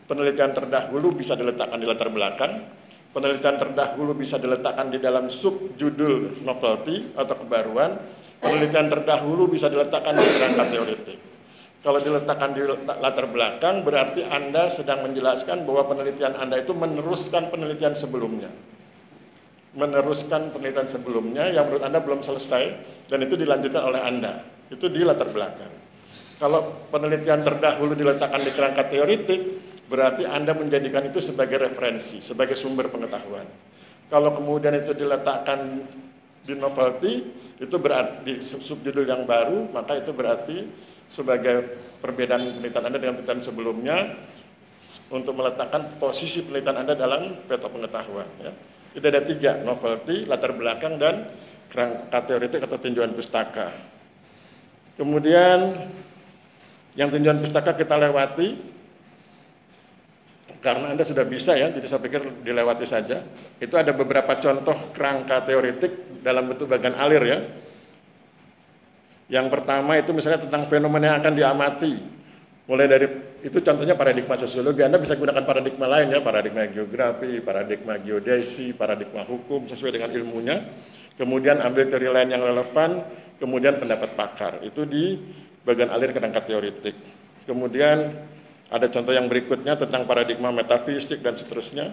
Speaker 1: penelitian terdahulu bisa diletakkan di latar belakang, penelitian terdahulu bisa diletakkan di dalam subjudul novelty atau kebaruan, penelitian terdahulu bisa diletakkan di kerangka teoretik. Kalau diletakkan di latar belakang, berarti Anda sedang menjelaskan bahwa penelitian Anda itu meneruskan penelitian sebelumnya. Meneruskan penelitian sebelumnya yang menurut Anda belum selesai, dan itu dilanjutkan oleh Anda. Itu di latar belakang. Kalau penelitian terdahulu diletakkan di kerangka teoretik, berarti Anda menjadikan itu sebagai referensi, sebagai sumber pengetahuan. Kalau kemudian itu diletakkan di novelty, itu berarti di subjudul yang baru, maka itu berarti sebagai perbedaan penelitian Anda dengan penelitian sebelumnya untuk meletakkan posisi penelitian Anda dalam peta pengetahuan. Ya. Itu ada 3, novelty, latar belakang, dan kerangka teoretik atau tinjauan pustaka. Kemudian yang tinjauan pustaka kita lewati, karena Anda sudah bisa ya, jadi saya pikir dilewati saja. Itu ada beberapa contoh kerangka teoretik dalam bentuk bagan alir ya. Yang pertama itu misalnya tentang fenomena yang akan diamati. Mulai dari itu contohnya paradigma sosiologi, Anda bisa gunakan paradigma lain ya, paradigma geografi, paradigma geodesi, paradigma hukum sesuai dengan ilmunya. Kemudian ambil teori lain yang relevan, kemudian pendapat pakar. Itu di bagian alir kerangka teoritik. Kemudian ada contoh yang berikutnya tentang paradigma metafisik dan seterusnya.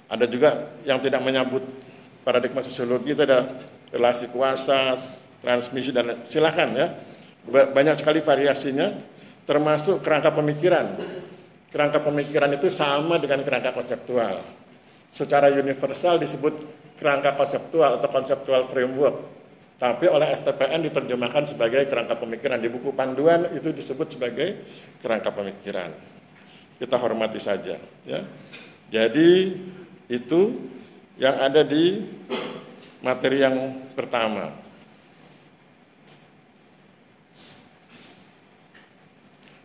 Speaker 1: Ada juga yang tidak menyebut paradigma sosiologi, itu ada relasi kuasa, transmisi, dan silakan ya. Banyak sekali variasinya. Termasuk kerangka pemikiran. Kerangka pemikiran itu sama dengan kerangka konseptual. Secara universal disebut kerangka konseptual atau conceptual framework. Tapi oleh STPN diterjemahkan sebagai kerangka pemikiran. Di buku panduan itu disebut sebagai kerangka pemikiran. Kita hormati saja. Ya. Jadi itu yang ada di materi yang pertama.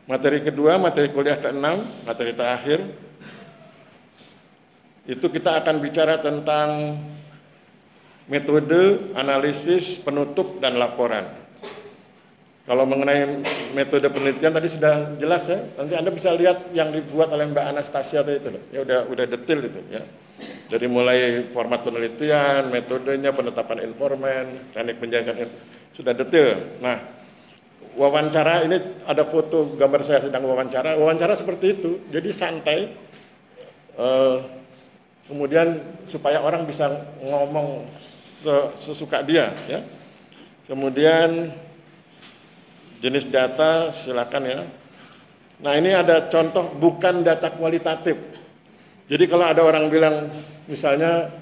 Speaker 1: Materi kedua, materi kuliah ke-6, materi terakhir, itu kita akan bicara tentang metode, analisis, penutup, dan laporan. Kalau mengenai metode penelitian tadi sudah jelas ya, nanti Anda bisa lihat yang dibuat oleh Mbak Anastasia tadi itu, ya udah detail itu ya. Jadi mulai format penelitian, metodenya, penetapan informan, teknik penjagaan, sudah detail. Nah, wawancara ini ada foto gambar saya sedang wawancara seperti itu, jadi santai, kemudian supaya orang bisa ngomong sesuka dia ya. Kemudian jenis data silakan ya. Nah, ini ada contoh bukan data kualitatif. Jadi kalau ada orang bilang misalnya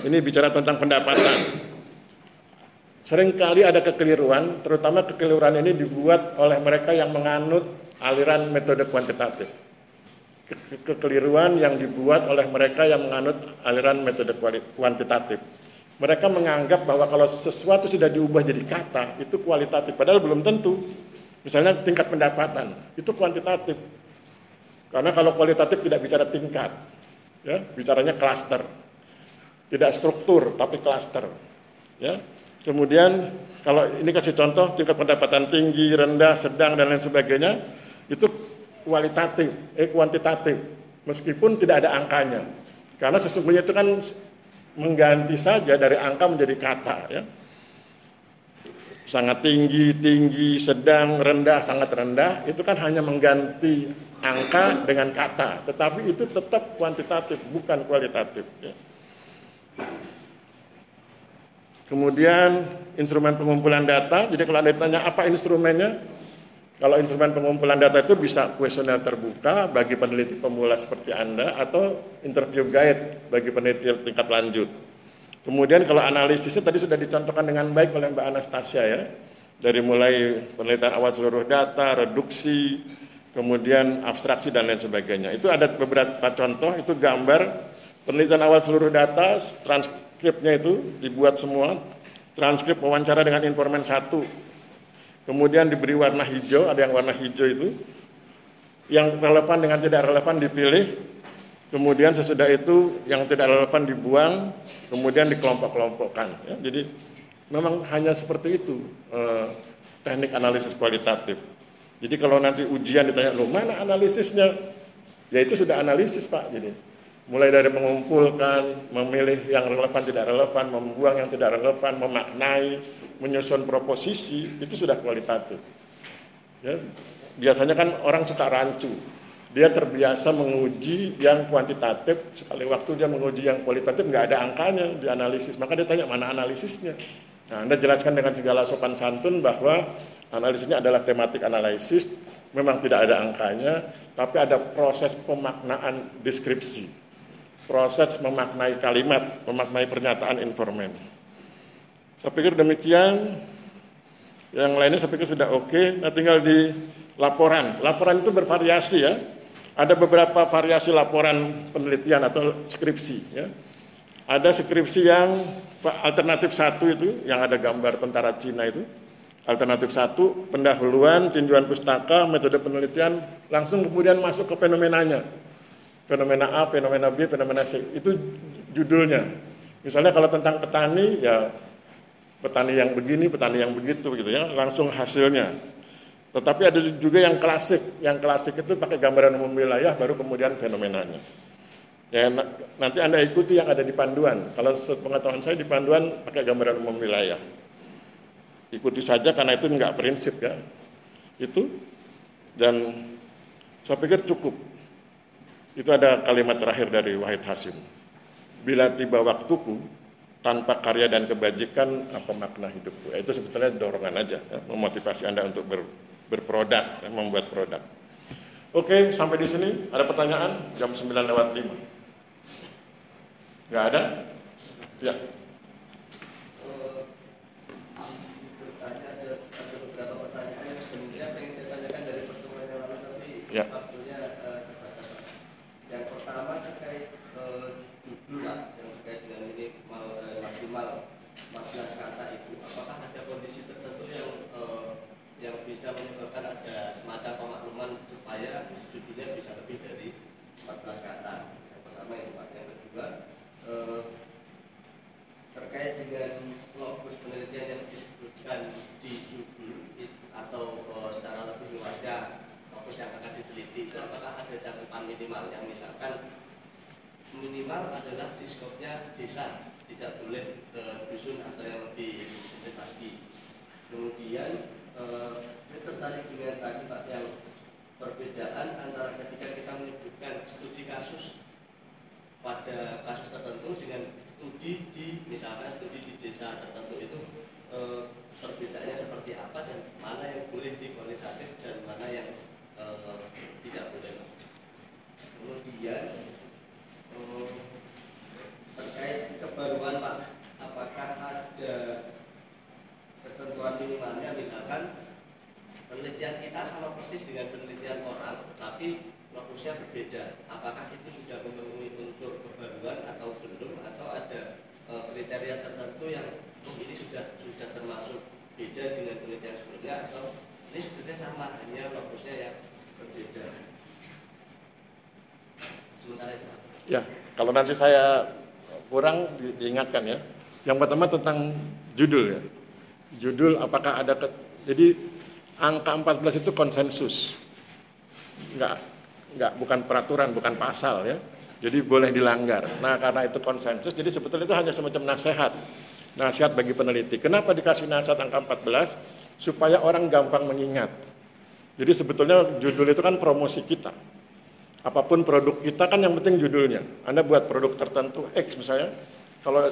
Speaker 1: ini bicara tentang pendapatan, seringkali ada kekeliruan, terutama kekeliruan ini dibuat oleh mereka yang menganut aliran metode kuantitatif. Kekeliruan yang dibuat oleh mereka yang menganut aliran metode kuantitatif. Mereka menganggap bahwa kalau sesuatu sudah diubah jadi kata, itu kualitatif. Padahal belum tentu. Misalnya tingkat pendapatan, itu kuantitatif. Karena kalau kualitatif tidak bicara tingkat, ya, bicaranya klaster. Tidak struktur, tapi klaster. Ya. Kemudian kalau ini kasih contoh tingkat pendapatan tinggi, rendah, sedang, dan lain sebagainya, itu kuantitatif, meskipun tidak ada angkanya. Karena sesungguhnya itu kan mengganti saja dari angka menjadi kata. Ya. Sangat tinggi, tinggi, sedang, rendah, sangat rendah, itu kan hanya mengganti angka dengan kata. Tetapi itu tetap kuantitatif, bukan kualitatif. Ya. Kemudian instrumen pengumpulan data, jadi kalau Anda ditanya apa instrumennya, kalau instrumen pengumpulan data itu bisa kuesioner terbuka bagi peneliti pemula seperti Anda atau interview guide bagi peneliti tingkat lanjut. Kemudian kalau analisisnya tadi sudah dicontohkan dengan baik oleh Mbak Anastasia ya, dari mulai penelitian awal seluruh data, reduksi, kemudian abstraksi dan lain sebagainya. Itu ada beberapa contoh, itu gambar penelitian awal seluruh data, transkripnya itu dibuat semua, transkrip wawancara dengan informan 1, kemudian diberi warna hijau, ada yang warna hijau itu, yang relevan dengan tidak relevan dipilih, kemudian sesudah itu yang tidak relevan dibuang, kemudian dikelompok-kelompokkan. Ya. Jadi memang hanya seperti itu teknik analisis kualitatif. Jadi kalau nanti ujian ditanya, loh mana analisisnya? Ya itu sudah analisis Pak. Jadi mulai dari mengumpulkan, memilih yang relevan tidak relevan, membuang yang tidak relevan, memaknai, menyusun proposisi, itu sudah kualitatif. Ya, biasanya kan orang suka rancu, dia terbiasa menguji yang kuantitatif, sekali waktu dia menguji yang kualitatif, nggak ada angkanya di analisis, maka dia tanya mana analisisnya. Nah, Anda jelaskan dengan segala sopan santun bahwa analisisnya adalah tematik analisis, memang tidak ada angkanya, tapi ada proses pemaknaan deskripsi. Proses memaknai kalimat, memaknai pernyataan informan. Saya pikir demikian. Yang lainnya saya pikir sudah oke. Nah, tinggal di laporan. Laporan itu bervariasi ya. Ada beberapa variasi laporan penelitian atau skripsi. Ya. Ada skripsi yang alternatif 1 itu, yang ada gambar tentara Cina itu. Alternatif 1, pendahuluan, tinjauan pustaka, metode penelitian, langsung kemudian masuk ke fenomenanya. Fenomena A, fenomena B, fenomena C, itu judulnya. Misalnya kalau tentang petani, ya petani yang begini, petani yang begitu, gitu ya, langsung hasilnya. Tetapi ada juga yang klasik. Yang klasik itu pakai gambaran umum wilayah, baru kemudian fenomenanya. Ya, nanti Anda ikuti yang ada di panduan. Kalau sepengetahuan saya di panduan pakai gambaran umum wilayah. Ikuti saja karena itu nggak prinsip ya. Itu, dan saya pikir cukup. Itu ada kalimat terakhir dari Wahid Hasim. Bila tiba waktuku, tanpa karya dan kebajikan, apa makna hidupku? Itu sebetulnya dorongan aja, ya, memotivasi Anda untuk berproduk, ya, membuat produk. Oke, sampai di sini. Ada pertanyaan? Jam 9:05. Nggak ada? Ya.
Speaker 5: Ada beberapa pertanyaan yang sebenarnya pengen saya tanyakan dari pertemuan yang lalu, tapi
Speaker 1: Ya.
Speaker 5: waktunya terbatas. Yang pertama terkait judul lah, yang terkait dengan ini maksimal 14 kata itu. Apakah ada kondisi tertentu yang bisa menyebabkan ada semacam pemakluman supaya judulnya bisa lebih dari 14 kata? Yang pertama itu Pak. Yang kedua, terkait dengan lokus penelitian yang disebutkan di judul atau secara lebih luasnya lokus yang akan diteliti itu, apakah ada cakupan minimal yang misalkan minimal adalah di skopnya desa, tidak boleh dusun atau yang lebih sempit lagi. Kemudian saya tertarik dengan tadi Pak yang perbedaan antara ketika kita menyebutkan studi kasus pada kasus tertentu dengan studi di misalkan studi di desa tertentu itu, perbedaannya seperti apa dan mana yang boleh dikualitatif dan mana yang tidak boleh. Kemudian terkait kebaruan Pak, apakah ada ketentuan minimalnya, misalkan penelitian kita sama persis dengan penelitian orang tapi lokusnya berbeda, apakah itu sudah memenuhi unsur kebaruan atau belum, atau ada kriteria tertentu yang ini sudah termasuk beda dengan penelitian sebelumnya, atau ini sebenarnya sama, hanya lokusnya yang berbeda. Sementara itu.
Speaker 1: Ya, kalau nanti saya kurang diingatkan ya. Yang pertama tentang judul ya. Judul apakah ada jadi angka 14 itu konsensus. Bukan peraturan, bukan pasal ya. Jadi boleh dilanggar. Nah, karena itu konsensus, jadi sebetulnya itu hanya semacam nasihat. Nasihat bagi peneliti. Kenapa dikasih nasihat angka 14? Supaya orang gampang mengingat. Jadi sebetulnya judul itu kan promosi kita. Apapun produk kita kan yang penting judulnya. Anda buat produk tertentu X misalnya, kalau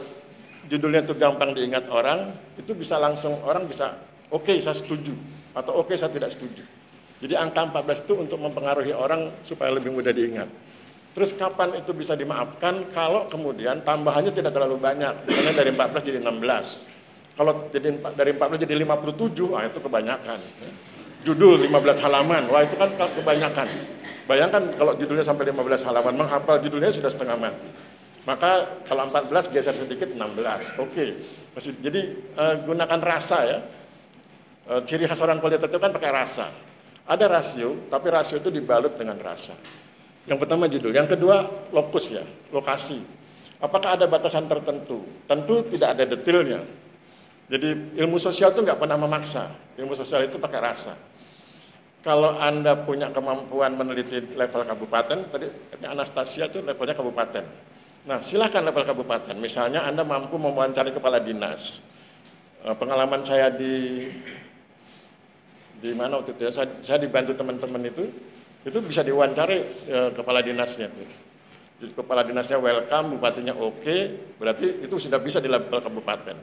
Speaker 1: judulnya itu gampang diingat orang, itu bisa langsung orang bisa oke, saya setuju atau oke, saya tidak setuju. Jadi angka 14 itu untuk mempengaruhi orang supaya lebih mudah diingat. Terus kapan itu bisa dimaafkan? Kalau kemudian tambahannya tidak terlalu banyak. Misalnya dari 14 jadi 16. Kalau dari 14 jadi 57, itu kebanyakan. Judul 15 halaman, wah itu kan kebanyakan. Bayangkan kalau judulnya sampai 15 halaman, menghafal judulnya sudah setengah mati. Maka kalau 14 geser sedikit 16. Oke. Jadi gunakan rasa ya. Ciri khas orang kualitatif kan pakai rasa. Ada rasio, tapi rasio itu dibalut dengan rasa. Yang pertama judul, yang kedua lokus ya, lokasi. Apakah ada batasan tertentu? Tentu tidak ada detailnya. Jadi ilmu sosial itu nggak pernah memaksa. Ilmu sosial itu pakai rasa. Kalau Anda punya kemampuan meneliti level kabupaten, tadi Anastasia itu levelnya kabupaten. Nah, silakan level kabupaten. Misalnya Anda mampu mewawancari kepala dinas. Pengalaman saya di mana waktu itu ya, saya dibantu teman-teman itu bisa diwawancari kepala dinasnya itu. Jadi kepala dinasnya welcome, bupatinya oke, berarti itu sudah bisa di level kabupaten.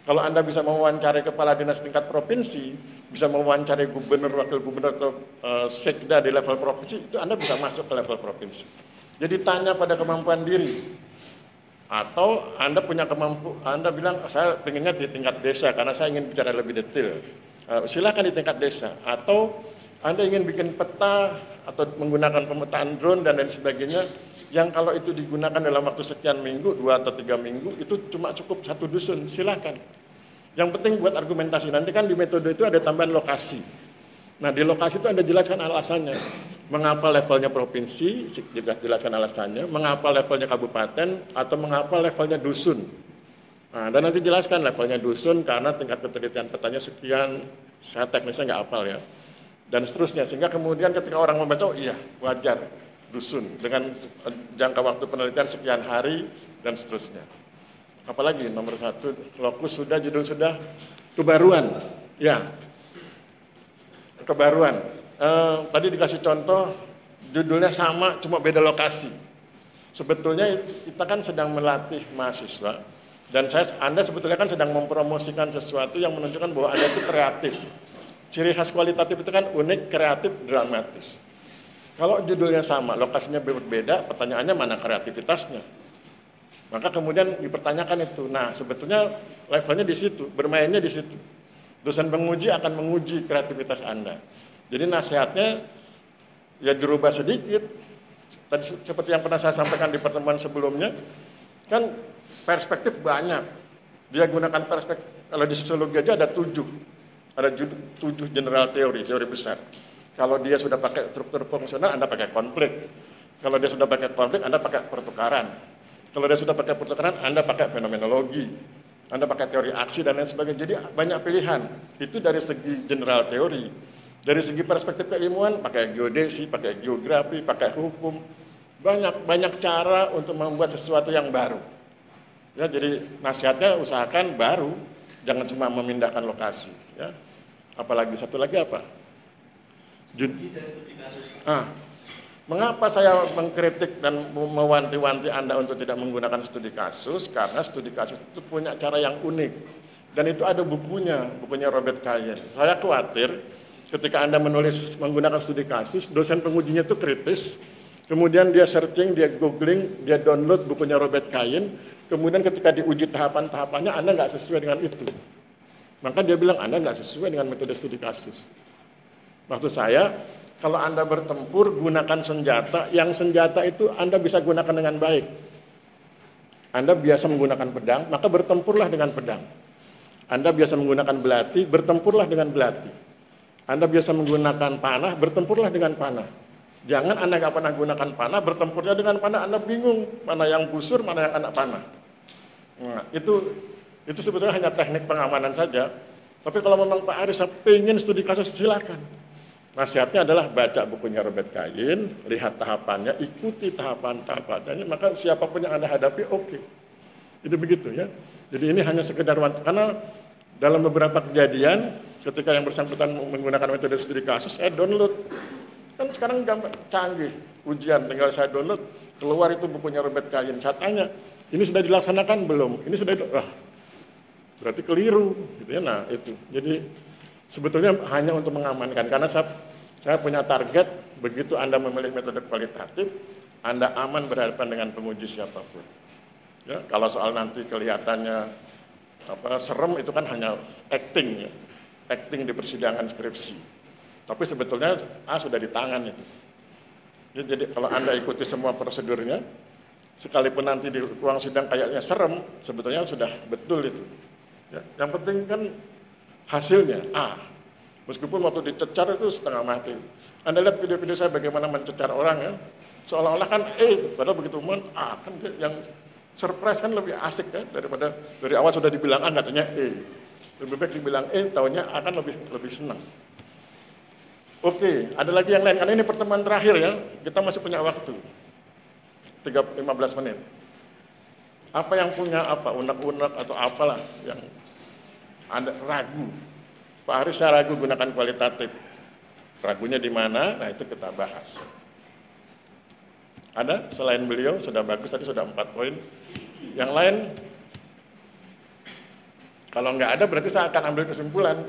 Speaker 1: Kalau Anda bisa mewawancari kepala dinas tingkat provinsi, bisa mewawancari gubernur, wakil gubernur atau sekda di level provinsi, itu Anda bisa masuk ke level provinsi. Jadi tanya pada kemampuan diri. Atau Anda punya kemampuan, Anda bilang saya pengennya di tingkat desa karena saya ingin bicara lebih detail. Silakan di tingkat desa. Atau Anda ingin bikin peta atau menggunakan pemetaan drone dan lain sebagainya, yang kalau itu digunakan dalam waktu sekian minggu, 2 atau 3 minggu, itu cuma cukup 1 dusun, silakan. Yang penting buat argumentasi, nanti kan di metode itu ada tambahan lokasi. Nah di lokasi itu Anda jelaskan alasannya. Mengapa levelnya provinsi, juga jelaskan alasannya, mengapa levelnya kabupaten, atau mengapa levelnya dusun. Nah, dan nanti jelaskan levelnya dusun karena tingkat ketelitian petanya sekian, saya teknisnya nggak hafal ya. dan seterusnya. Sehingga kemudian ketika orang membaca, oh iya wajar dusun dengan jangka waktu penelitian sekian hari dan seterusnya. Apalagi nomor 1, lokus sudah, judul sudah, kebaruan. Ya, kebaruan. Tadi dikasih contoh, judulnya sama, cuma beda lokasi. Sebetulnya kita kan sedang melatih mahasiswa, dan Anda sebetulnya kan sedang mempromosikan sesuatu yang menunjukkan bahwa Anda itu kreatif. Ciri khas kualitatif itu kan unik, kreatif, dramatis. Kalau judulnya sama, lokasinya berbeda, pertanyaannya mana kreativitasnya? Maka kemudian dipertanyakan itu. Nah, sebetulnya levelnya di situ, bermainnya di situ. Dosen penguji akan menguji kreativitas Anda. Jadi nasihatnya ya dirubah sedikit. Tadi seperti yang pernah saya sampaikan di pertemuan sebelumnya, kan perspektif banyak. Dia gunakan perspektif, kalau di sosiologi aja ada 7. Ada 7 general teori besar. Kalau dia sudah pakai struktur fungsional, Anda pakai konflik. Kalau dia sudah pakai konflik, Anda pakai pertukaran. Kalau dia sudah pakai pertukaran, Anda pakai fenomenologi. Anda pakai teori aksi dan lain sebagainya. Jadi banyak pilihan. Itu dari segi general teori. Dari segi perspektif keilmuan, pakai geodesi, pakai geografi, pakai hukum. Banyak cara untuk membuat sesuatu yang baru. Ya, jadi nasihatnya usahakan baru, jangan cuma memindahkan lokasi. Ya. Apalagi satu lagi apa? Mengapa saya mengkritik dan mewanti-wanti Anda untuk tidak menggunakan studi kasus? Karena studi kasus itu punya cara yang unik. Dan itu ada bukunya Robert Kayen. Saya khawatir ketika Anda menulis menggunakan studi kasus, dosen pengujinya itu kritis, kemudian dia searching, dia googling, dia download bukunya Robert Kayen, kemudian ketika diuji tahapan-tahapannya Anda nggak sesuai dengan itu. Maka dia bilang Anda nggak sesuai dengan metode studi kasus. Maksud saya, kalau Anda bertempur, gunakan senjata, yang senjata itu Anda bisa gunakan dengan baik. Anda biasa menggunakan pedang, maka bertempurlah dengan pedang. Anda biasa menggunakan belati, bertempurlah dengan belati. Anda biasa menggunakan panah, bertempurlah dengan panah. Jangan Anda nggak pernah gunakan panah, bertempurnya dengan panah, Anda bingung, mana yang busur, mana yang anak panah. Nah, itu sebetulnya hanya teknik pengamanan saja. Tapi kalau memang Pak Aris pengen studi kasus, silakan. Nasihatnya adalah baca bukunya Robert Kayen, lihat tahapannya, ikuti tahapan-tahapannya, maka siapapun yang Anda hadapi oke. Itu begitu ya. Jadi ini hanya sekedar karena dalam beberapa kejadian ketika yang bersangkutan menggunakan metode studi kasus, saya download. Kan sekarang gampang, canggih, ujian tinggal saya download, keluar itu bukunya Robert Kayen. Saya tanya, ini sudah dilaksanakan belum? Ini sudah berarti keliru gitu ya. Nah, itu. Jadi sebetulnya hanya untuk mengamankan, karena saya punya target, begitu Anda memilih metode kualitatif, Anda aman berhadapan dengan penguji siapapun. Ya, kalau soal nanti kelihatannya serem, itu kan hanya acting, ya. Acting di persidangan skripsi. Tapi sebetulnya sudah di tangan itu. Ya, jadi kalau Anda ikuti semua prosedurnya, sekalipun nanti di ruang sidang kayaknya serem, sebetulnya sudah betul itu. Ya, yang penting kan hasilnya meskipun waktu dicecar itu setengah mati. Anda lihat video-video saya bagaimana mencecar orang ya, seolah-olah kan padahal begitu kan yang surprise kan lebih asik ya, daripada dari awal sudah dibilang katanya lebih baik dibilang taunya akan lebih senang. Oke, ada lagi yang lain, karena ini pertemuan terakhir ya, kita masih punya waktu 15 menit. Apa yang punya unek-unek atau apalah yang Anda ragu, Pak Aris saya ragu gunakan kualitatif. Ragunya di mana? Nah itu kita bahas. Ada selain beliau, sudah bagus tadi sudah 4 poin. Yang lain, kalau nggak ada berarti saya akan ambil kesimpulan.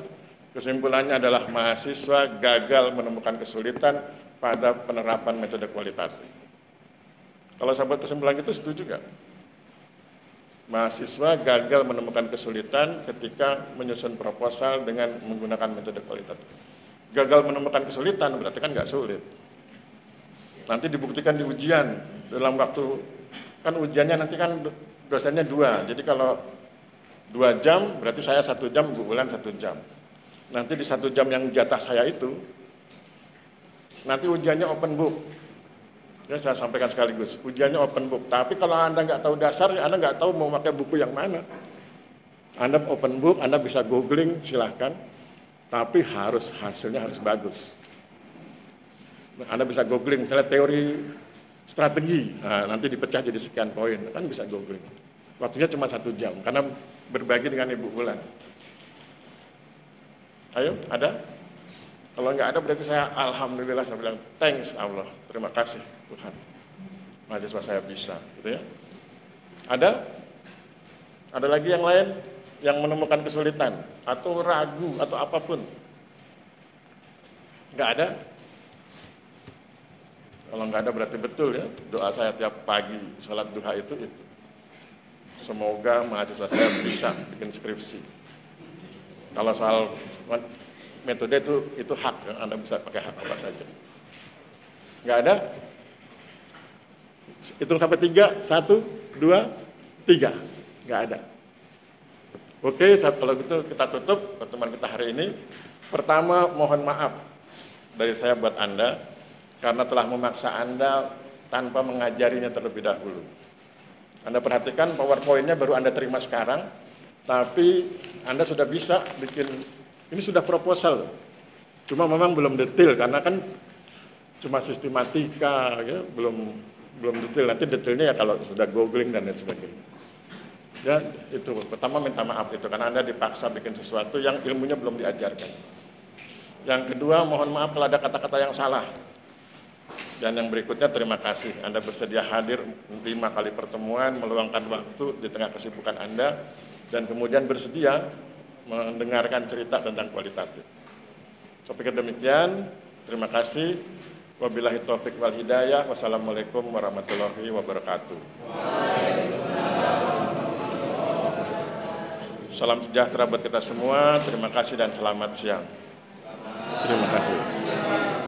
Speaker 1: Kesimpulannya adalah mahasiswa gagal menemukan kesulitan pada penerapan metode kualitatif. Kalau saya buat kesimpulan itu setuju nggak? Mahasiswa gagal menemukan kesulitan ketika menyusun proposal dengan menggunakan metode kualitatif. Gagal menemukan kesulitan berarti kan nggak sulit. Nanti dibuktikan di ujian dalam waktu, kan ujiannya nanti kan dosennya 2. Jadi kalau 2 jam berarti saya 1 jam, Bu Ulan 1 jam. Nanti di 1 jam yang jatah saya itu, nanti ujiannya open book. Ya, saya sampaikan sekaligus, ujiannya open book. Tapi kalau Anda nggak tahu dasarnya, Anda nggak tahu mau pakai buku yang mana. Anda open book, Anda bisa googling, silahkan. Tapi hasilnya harus bagus. Anda bisa googling, misalnya teori strategi, nah, nanti dipecah jadi sekian poin, kan bisa googling. Waktunya cuma 1 jam, karena berbagi dengan Ibu Bulan. Ayo, ada? Kalau nggak ada berarti saya alhamdulillah, saya bilang thanks Allah, terima kasih Tuhan. Mahasiswa saya bisa, gitu ya. Ada? Ada lagi yang lain yang menemukan kesulitan atau ragu atau apapun? Nggak ada? Kalau nggak ada berarti betul ya, doa saya tiap pagi sholat duha itu. Semoga mahasiswa saya bisa bikin skripsi. Kalau soal metode itu hak, ya. Anda bisa pakai hak apa saja. Nggak ada? Hitung sampai 3, 1, 2, 3. Nggak ada. Oke, kalau gitu kita tutup pertemuan kita hari ini. Pertama, mohon maaf dari saya buat Anda, karena telah memaksa Anda tanpa mengajarinya terlebih dahulu. Anda perhatikan PowerPoint-nya baru Anda terima sekarang, tapi Anda sudah bisa bikin, ini sudah proposal. Cuma memang belum detail, karena kan cuma sistematika, ya, belum detail. Nanti detailnya ya kalau sudah googling dan lain sebagainya. Ya, itu pertama minta maaf itu, karena Anda dipaksa bikin sesuatu yang ilmunya belum diajarkan. Yang kedua, mohon maaf kalau ada kata-kata yang salah. Dan yang berikutnya, terima kasih Anda bersedia hadir 5 kali pertemuan, meluangkan waktu di tengah kesibukan Anda, dan kemudian bersedia mendengarkan cerita tentang kualitatif. Saya pikir demikian. Terima kasih. Wabillahi taufiq wal hidayah. Wassalamualaikum warahmatullahi wabarakatuh. Salam sejahtera buat kita semua. Terima kasih dan selamat siang. Terima kasih.